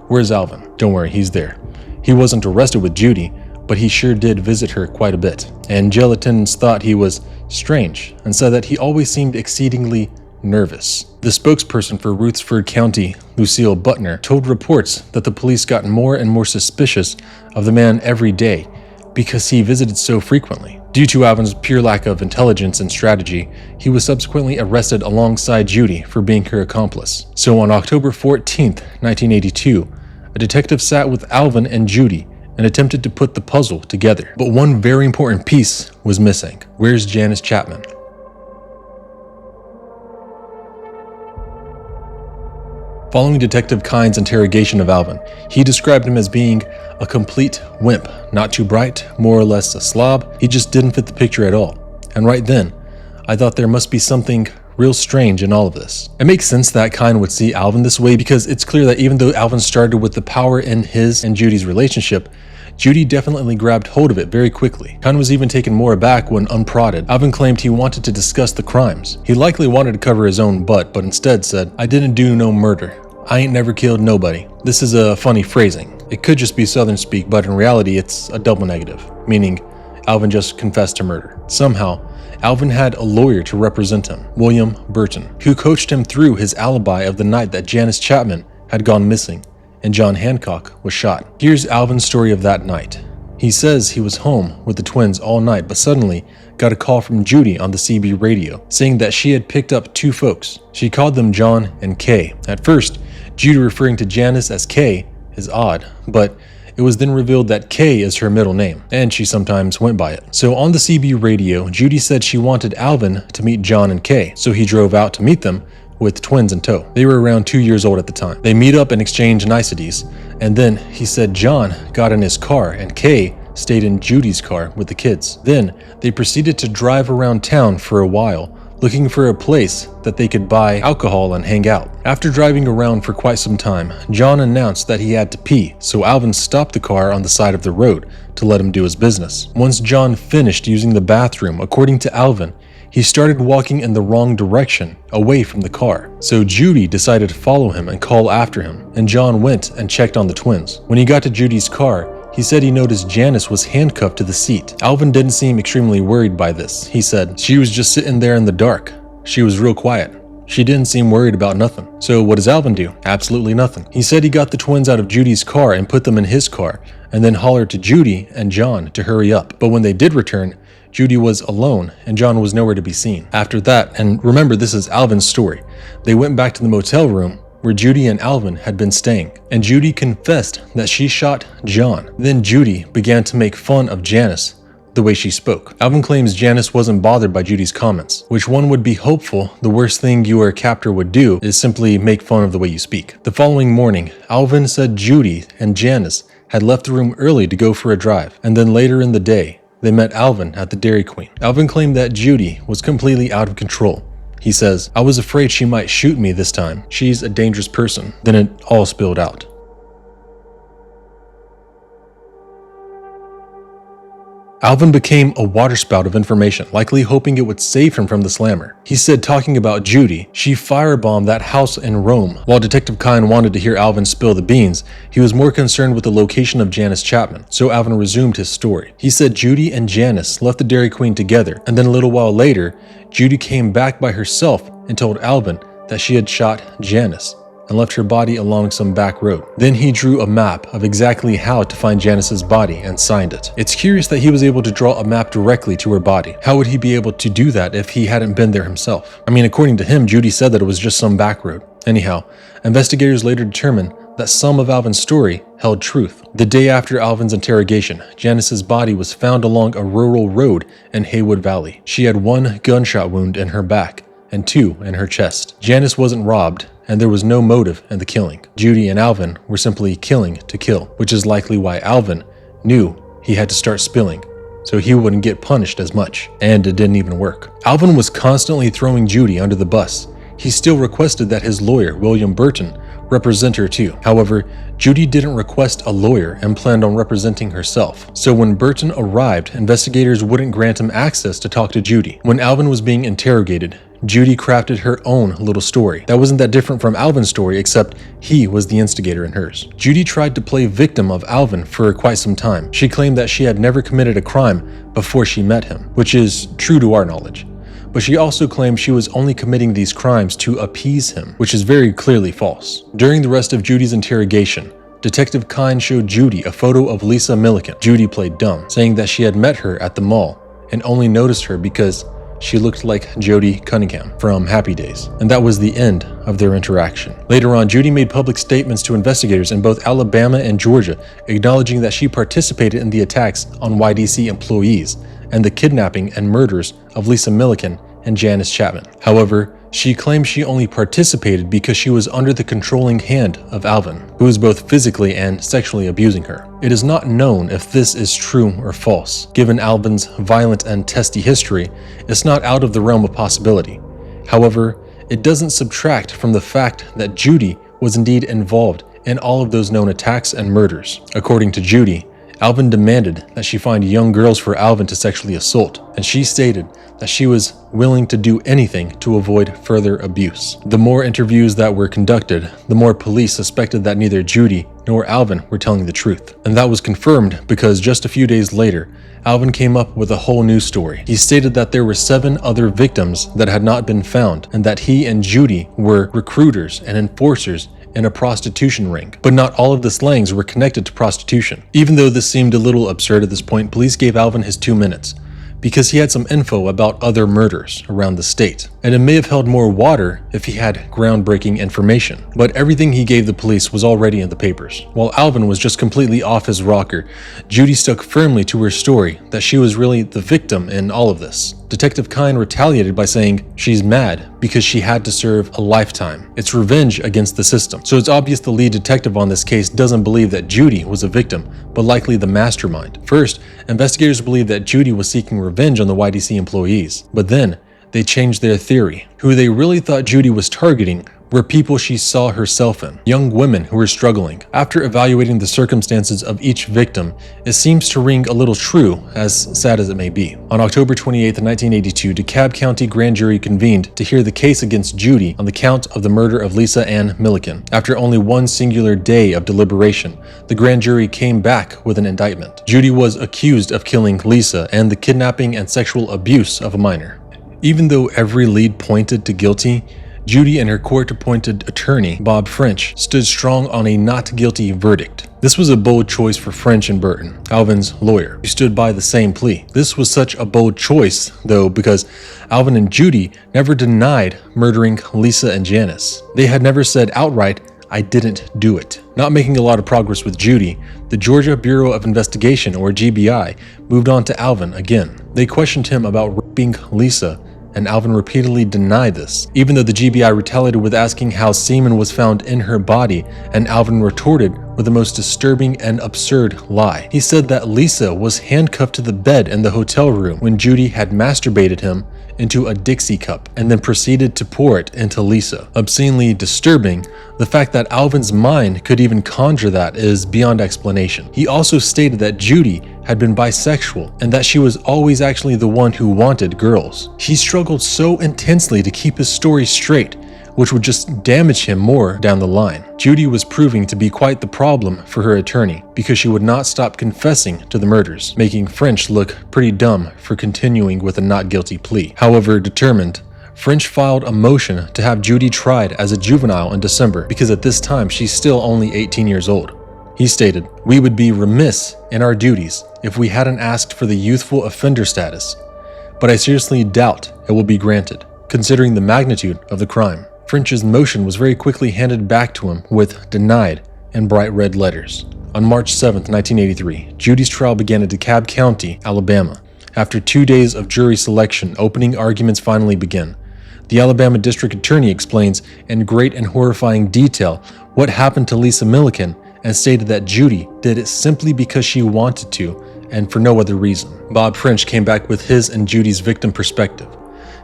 where's Alvin? Don't worry, he's there. He wasn't arrested with Judy, but he sure did visit her quite a bit. And jail attendants thought he was strange and said that he always seemed exceedingly nervous. The spokesperson for Rutherford County, Lucille Butner, told reports that the police got more and more suspicious of the man every day because he visited so frequently. Due to Alvin's pure lack of intelligence and strategy, he was subsequently arrested alongside Judy for being her accomplice. So on October 14th, 1982, a detective sat with Alvin and Judy and attempted to put the puzzle together. But one very important piece was missing. Where's Janice Chapman? Following Detective Kine's interrogation of Alvin, he described him as being a complete wimp, not too bright, more or less a slob. He just didn't fit the picture at all. And right then, I thought there must be something real strange in all of this. It makes sense that Kine would see Alvin this way because it's clear that even though Alvin started with the power in his and Judy's relationship, Judy definitely grabbed hold of it very quickly. Kine was even taken more aback when, unprodded, Alvin claimed he wanted to discuss the crimes. He likely wanted to cover his own butt, but instead said, "I didn't do no murder. I ain't never killed nobody." This is a funny phrasing. It could just be Southern speak, but in reality it's a double negative, meaning Alvin just confessed to murder. Somehow, Alvin had a lawyer to represent him, William Burton, who coached him through his alibi of the night that Janice Chapman had gone missing and John Hancock was shot. Here's Alvin's story of that night. He says he was home with the twins all night, but suddenly got a call from Judy on the CB radio saying that she had picked up two folks. She called them John and Kay. At first, Judy referring to Janice as Kay is odd, but it was then revealed that Kay is her middle name, and she sometimes went by it. So on the CB radio, Judy said she wanted Alvin to meet John and Kay, so he drove out to meet them with twins in tow. They were around 2 years old at the time. They meet up and exchange niceties, and then he said John got in his car and Kay stayed in Judy's car with the kids. Then they proceeded to drive around town for a while, looking for a place that they could buy alcohol and hang out. After driving around for quite some time, John announced that he had to pee, so Alvin stopped the car on the side of the road to let him do his business. Once John finished using the bathroom, according to Alvin, he started walking in the wrong direction, away from the car. So Judy decided to follow him and call after him, and John went and checked on the twins. When he got to Judy's car, he said he noticed Janice was handcuffed to the seat. Alvin didn't seem extremely worried by this. He said, "She was just sitting there in the dark. She was real quiet. She didn't seem worried about nothing." So what does Alvin do? Absolutely nothing. He said he got the twins out of Judy's car and put them in his car, and then hollered to Judy and John to hurry up. But when they did return, Judy was alone and John was nowhere to be seen. After that, and remember this is Alvin's story, they went back to the motel room where Judy and Alvin had been staying, and Judy confessed that she shot John. Then Judy began to make fun of Janice, the way she spoke. Alvin claims Janice wasn't bothered by Judy's comments, which one would be hopeful the worst thing your captor would do is simply make fun of the way you speak. The following morning, Alvin said Judy and Janice had left the room early to go for a drive, and then later in the day, they met Alvin at the Dairy Queen. Alvin claimed that Judy was completely out of control. He says, "I was afraid she might shoot me this time. She's a dangerous person." Then it all spilled out. Alvin became a waterspout of information, likely hoping it would save him from the slammer. He said, talking about Judy, she firebombed that house in Rome. While Detective Kine wanted to hear Alvin spill the beans, he was more concerned with the location of Janice Chapman, so Alvin resumed his story. He said Judy and Janice left the Dairy Queen together, and then a little while later, Judy came back by herself and told Alvin that she had shot Janice and left her body along some back road. Then he drew a map of exactly how to find Janice's body and signed it. It's curious that he was able to draw a map directly to her body. How would he be able to do that if he hadn't been there himself? I mean, according to him, Judy said that it was just some back road. Anyhow, investigators later determined that some of Alvin's story held truth. The day after Alvin's interrogation, Janice's body was found along a rural road in Haywood Valley. She had one gunshot wound in her back and two in her chest. Janice wasn't robbed, and there was no motive in the killing. Judy and Alvin were simply killing to kill, which is likely why Alvin knew he had to start spilling so he wouldn't get punished as much, and it didn't even work. Alvin was constantly throwing Judy under the bus. He still requested that his lawyer, William Burton, represent her too. However, Judy didn't request a lawyer and planned on representing herself. So when Burton arrived, investigators wouldn't grant him access to talk to Judy. When Alvin was being interrogated, Judy crafted her own little story that wasn't that different from Alvin's story, except he was the instigator in hers. Judy tried to play victim of Alvin for quite some time. She claimed that she had never committed a crime before she met him, which is true to our knowledge. but she also claimed she was only committing these crimes to appease him, which is very clearly false. During the rest of Judy's interrogation, Detective Clyde showed Judy a photo of Lisa Millican. Judy played dumb, saying that she had met her at the mall and only noticed her because she looked like Jodie Cunningham from Happy Days, and that was the end of their interaction. Later on, Judy made public statements to investigators in both Alabama and Georgia, acknowledging that she participated in the attacks on YDC employees and the kidnapping and murders of Lisa Millican and Janice Chapman. However, she claimed she only participated because she was under the controlling hand of Alvin, who was both physically and sexually abusing her. It is not known if this is true or false. Given Alvin's violent and testy history, it's not out of the realm of possibility. However, it doesn't subtract from the fact that Judy was indeed involved in all of those known attacks and murders. According to Judy, Alvin demanded that she find young girls for Alvin to sexually assault, and she stated that she was willing to do anything to avoid further abuse. The more interviews that were conducted, the more police suspected that neither Judy nor Alvin were telling the truth. And that was confirmed because just a few days later, Alvin came up with a whole new story. He stated that there were 7 other victims that had not been found, and that he and Judy were recruiters and enforcers in a prostitution ring. But not all of the slangs were connected to prostitution. Even though this seemed a little absurd at this point, police gave Alvin his 2 minutes, because he had some info about other murders around the state, and it may have held more water if he had groundbreaking information. But everything he gave the police was already in the papers. While Alvin was just completely off his rocker, Judy stuck firmly to her story that she was really the victim in all of this. Detective Clyde retaliated by saying she's mad because she had to serve a lifetime. It's revenge against the system. So it's obvious the lead detective on this case doesn't believe that Judy was a victim, but likely the mastermind. First, investigators believed that Judy was seeking revenge on the YDC employees, but then they changed their theory. Who they really thought Judy was targeting were people she saw herself in, young women who were struggling. After evaluating the circumstances of each victim, it seems to ring a little true, as sad as it may be. On October 28, 1982, DeKalb County grand jury convened to hear the case against Judy on the count of the murder of Lisa Ann Millican. After only one singular day of deliberation, the grand jury came back with an indictment. Judy was accused of killing Lisa and the kidnapping and sexual abuse of a minor. Even though every lead pointed to guilty, Judy and her court-appointed attorney, Bob French, stood strong on a not guilty verdict. This was a bold choice for French and Burton, Alvin's lawyer, who stood by the same plea. This was such a bold choice, though, because Alvin and Judy never denied murdering Lisa and Janice. They had never said outright, "I didn't do it." Not making a lot of progress with Judy, the Georgia Bureau of Investigation, or GBI, moved on to Alvin again. They questioned him about raping Lisa, and Alvin repeatedly denied this, even though the GBI retaliated with asking how semen was found in her body, and Alvin retorted with the most disturbing and absurd lie. He said that Lisa was handcuffed to the bed in the hotel room when Judy had masturbated him into a Dixie cup and then proceeded to pour it into Lisa. Obscenely disturbing, the fact that Alvin's mind could even conjure that is beyond explanation. He also stated that Judy had been bisexual and that she was always actually the one who wanted girls. He struggled so intensely to keep his story straight, which would just damage him more down the line. Judy was proving to be quite the problem for her attorney because she would not stop confessing to the murders, making French look pretty dumb for continuing with a not guilty plea. However, determined, French filed a motion to have Judy tried as a juvenile in December because at this time she's still only 18 years old. He stated, "We would be remiss in our duties if we hadn't asked for the youthful offender status, but I seriously doubt it will be granted, considering the magnitude of the crime." French's motion was very quickly handed back to him with "denied" in bright red letters. On March 7, 1983, Judy's trial began in DeKalb County, Alabama. After 2 days of jury selection, opening arguments finally began. The Alabama District Attorney explains in great and horrifying detail what happened to Lisa Millican and stated that Judy did it simply because she wanted to and for no other reason. Bob French came back with his and Judy's victim perspective.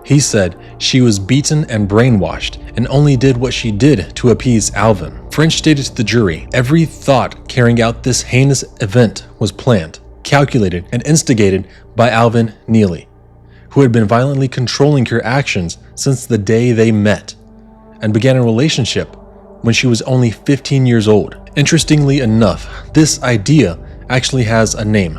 He said she was beaten and brainwashed and only did what she did to appease Alvin. French stated to the jury, every thought carrying out this heinous event was planned, calculated, and instigated by Alvin Neelley, who had been violently controlling her actions since the day they met and began a relationship when she was only 15 years old. Interestingly enough, this idea actually has a name,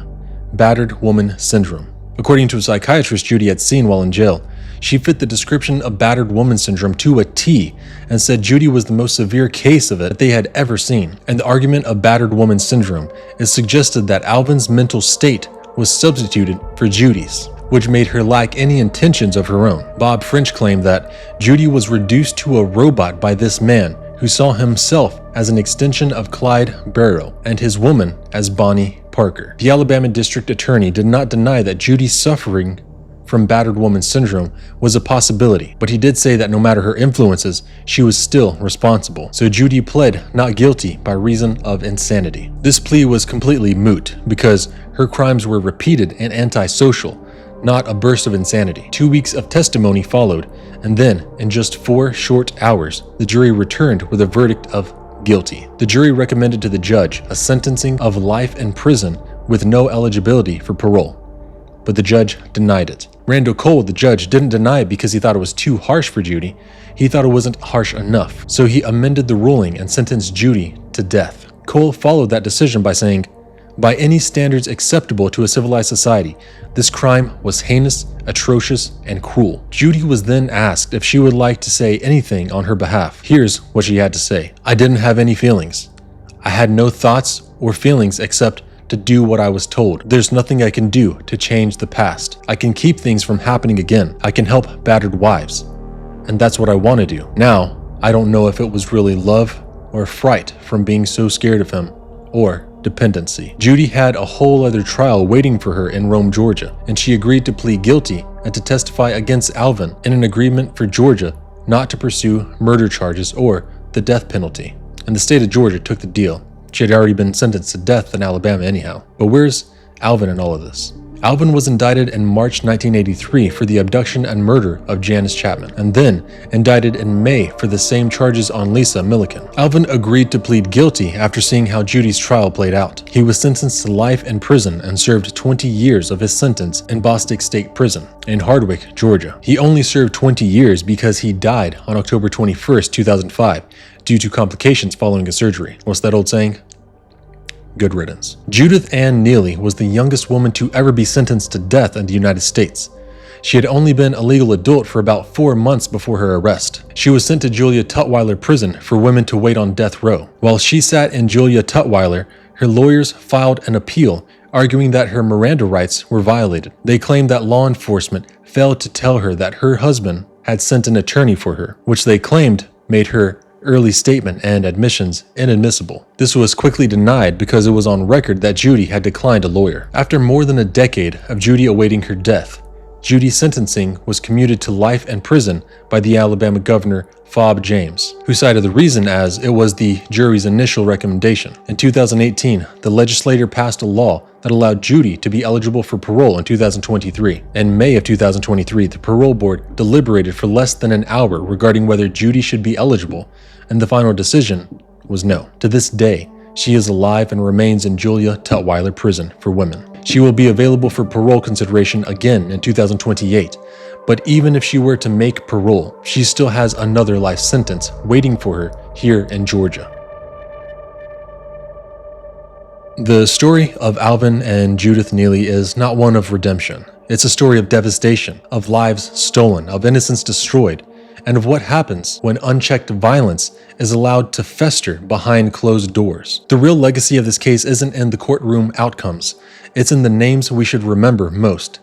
battered woman syndrome. According to a psychiatrist Judy had seen while in jail, she fit the description of battered woman syndrome to a T and said Judy was the most severe case of it that they had ever seen. And the argument of battered woman syndrome is suggested that Alvin's mental state was substituted for Judy's, which made her lack any intentions of her own. Bob French claimed that Judy was reduced to a robot by this man who saw himself as an extension of Clyde Barrow and his woman as Bonnie Parker. The Alabama District Attorney did not deny that Judy's suffering from battered woman syndrome was a possibility, but he did say that no matter her influences, she was still responsible. So Judy pled not guilty by reason of insanity. This plea was completely moot because her crimes were repeated and antisocial, not a burst of insanity. 2 weeks of testimony followed, and then, in just 4 short hours, the jury returned with a verdict of guilty. The jury recommended to the judge a sentencing of life in prison with no eligibility for parole, but the judge denied it. Randall Cole, the judge, didn't deny it because he thought it was too harsh for Judy. He thought it wasn't harsh enough, so he amended the ruling and sentenced Judy to death. Cole followed that decision by saying, "By any standards acceptable to a civilized society, this crime was heinous, atrocious, and cruel." Judy was then asked if she would like to say anything on her behalf. Here's what she had to say. "I didn't have any feelings. I had no thoughts or feelings except to do what I was told. There's nothing I can do to change the past. I can keep things from happening again. I can help battered wives. And that's what I want to do. Now, I don't know if it was really love or fright from being so scared of him, or dependency." Judy had a whole other trial waiting for her in Rome, Georgia, and she agreed to plead guilty and to testify against Alvin in an agreement for Georgia not to pursue murder charges or the death penalty. And the state of Georgia took the deal. She had already been sentenced to death in Alabama anyhow. But where's Alvin in all of this? Alvin was indicted in March 1983 for the abduction and murder of Janice Chapman, and then indicted in May for the same charges on Lisa Millican. Alvin agreed to plead guilty after seeing how Judy's trial played out. He was sentenced to life in prison and served 20 years of his sentence in Bostic State Prison in Hardwick, Georgia. He only served 20 years because he died on October 21st, 2005, due to complications following a surgery. What's that old saying? Good riddance. Judith Ann Neelley was the youngest woman to ever be sentenced to death in the United States. She had only been a legal adult for about 4 months before her arrest. She was sent to Julia Tutwiler Prison for women to wait on death row. While she sat in Julia Tutwiler, her lawyers filed an appeal arguing that her Miranda rights were violated. They claimed that law enforcement failed to tell her that her husband had sent an attorney for her, which they claimed made her early statement and admissions inadmissible. This was quickly denied because it was on record that Judy had declined a lawyer. After more than a decade of Judy awaiting her death, Judy's sentencing was commuted to life in prison by the Alabama governor, Fob James, who cited the reason as it was the jury's initial recommendation. In 2018, the legislature passed a law that allowed Judy to be eligible for parole in 2023. In May of 2023, the parole board deliberated for less than an hour regarding whether Judy should be eligible, and the final decision was no. To this day, she is alive and remains in Julia Tutwiler Prison for women. She will be available for parole consideration again in 2028, but even if she were to make parole, she still has another life sentence waiting for her here in Georgia. The story of Alvin and Judith Neelley is not one of redemption. It's a story of devastation, of lives stolen, of innocence destroyed, and of what happens when unchecked violence is allowed to fester behind closed doors. The real legacy of this case isn't in the courtroom outcomes. It's in the names we should remember most.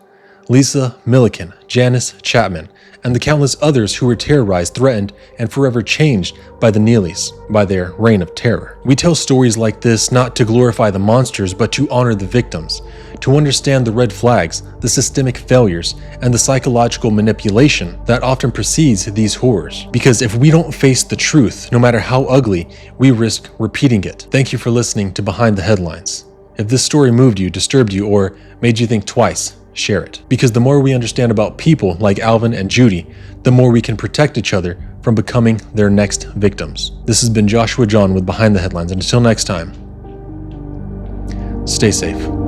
Lisa Millican, Janice Chapman, and the countless others who were terrorized, threatened, and forever changed by the Neelleys, by their reign of terror. We tell stories like this not to glorify the monsters, but to honor the victims, to understand the red flags, the systemic failures, and the psychological manipulation that often precedes these horrors. Because if we don't face the truth, no matter how ugly, we risk repeating it. Thank you for listening to Behind the Headlines. If this story moved you, disturbed you, or made you think twice, share it. Because the more we understand about people like Alvin and Judy, the more we can protect each other from becoming their next victims. This has been Joshua John with Behind the Headlines, and until next time, stay safe.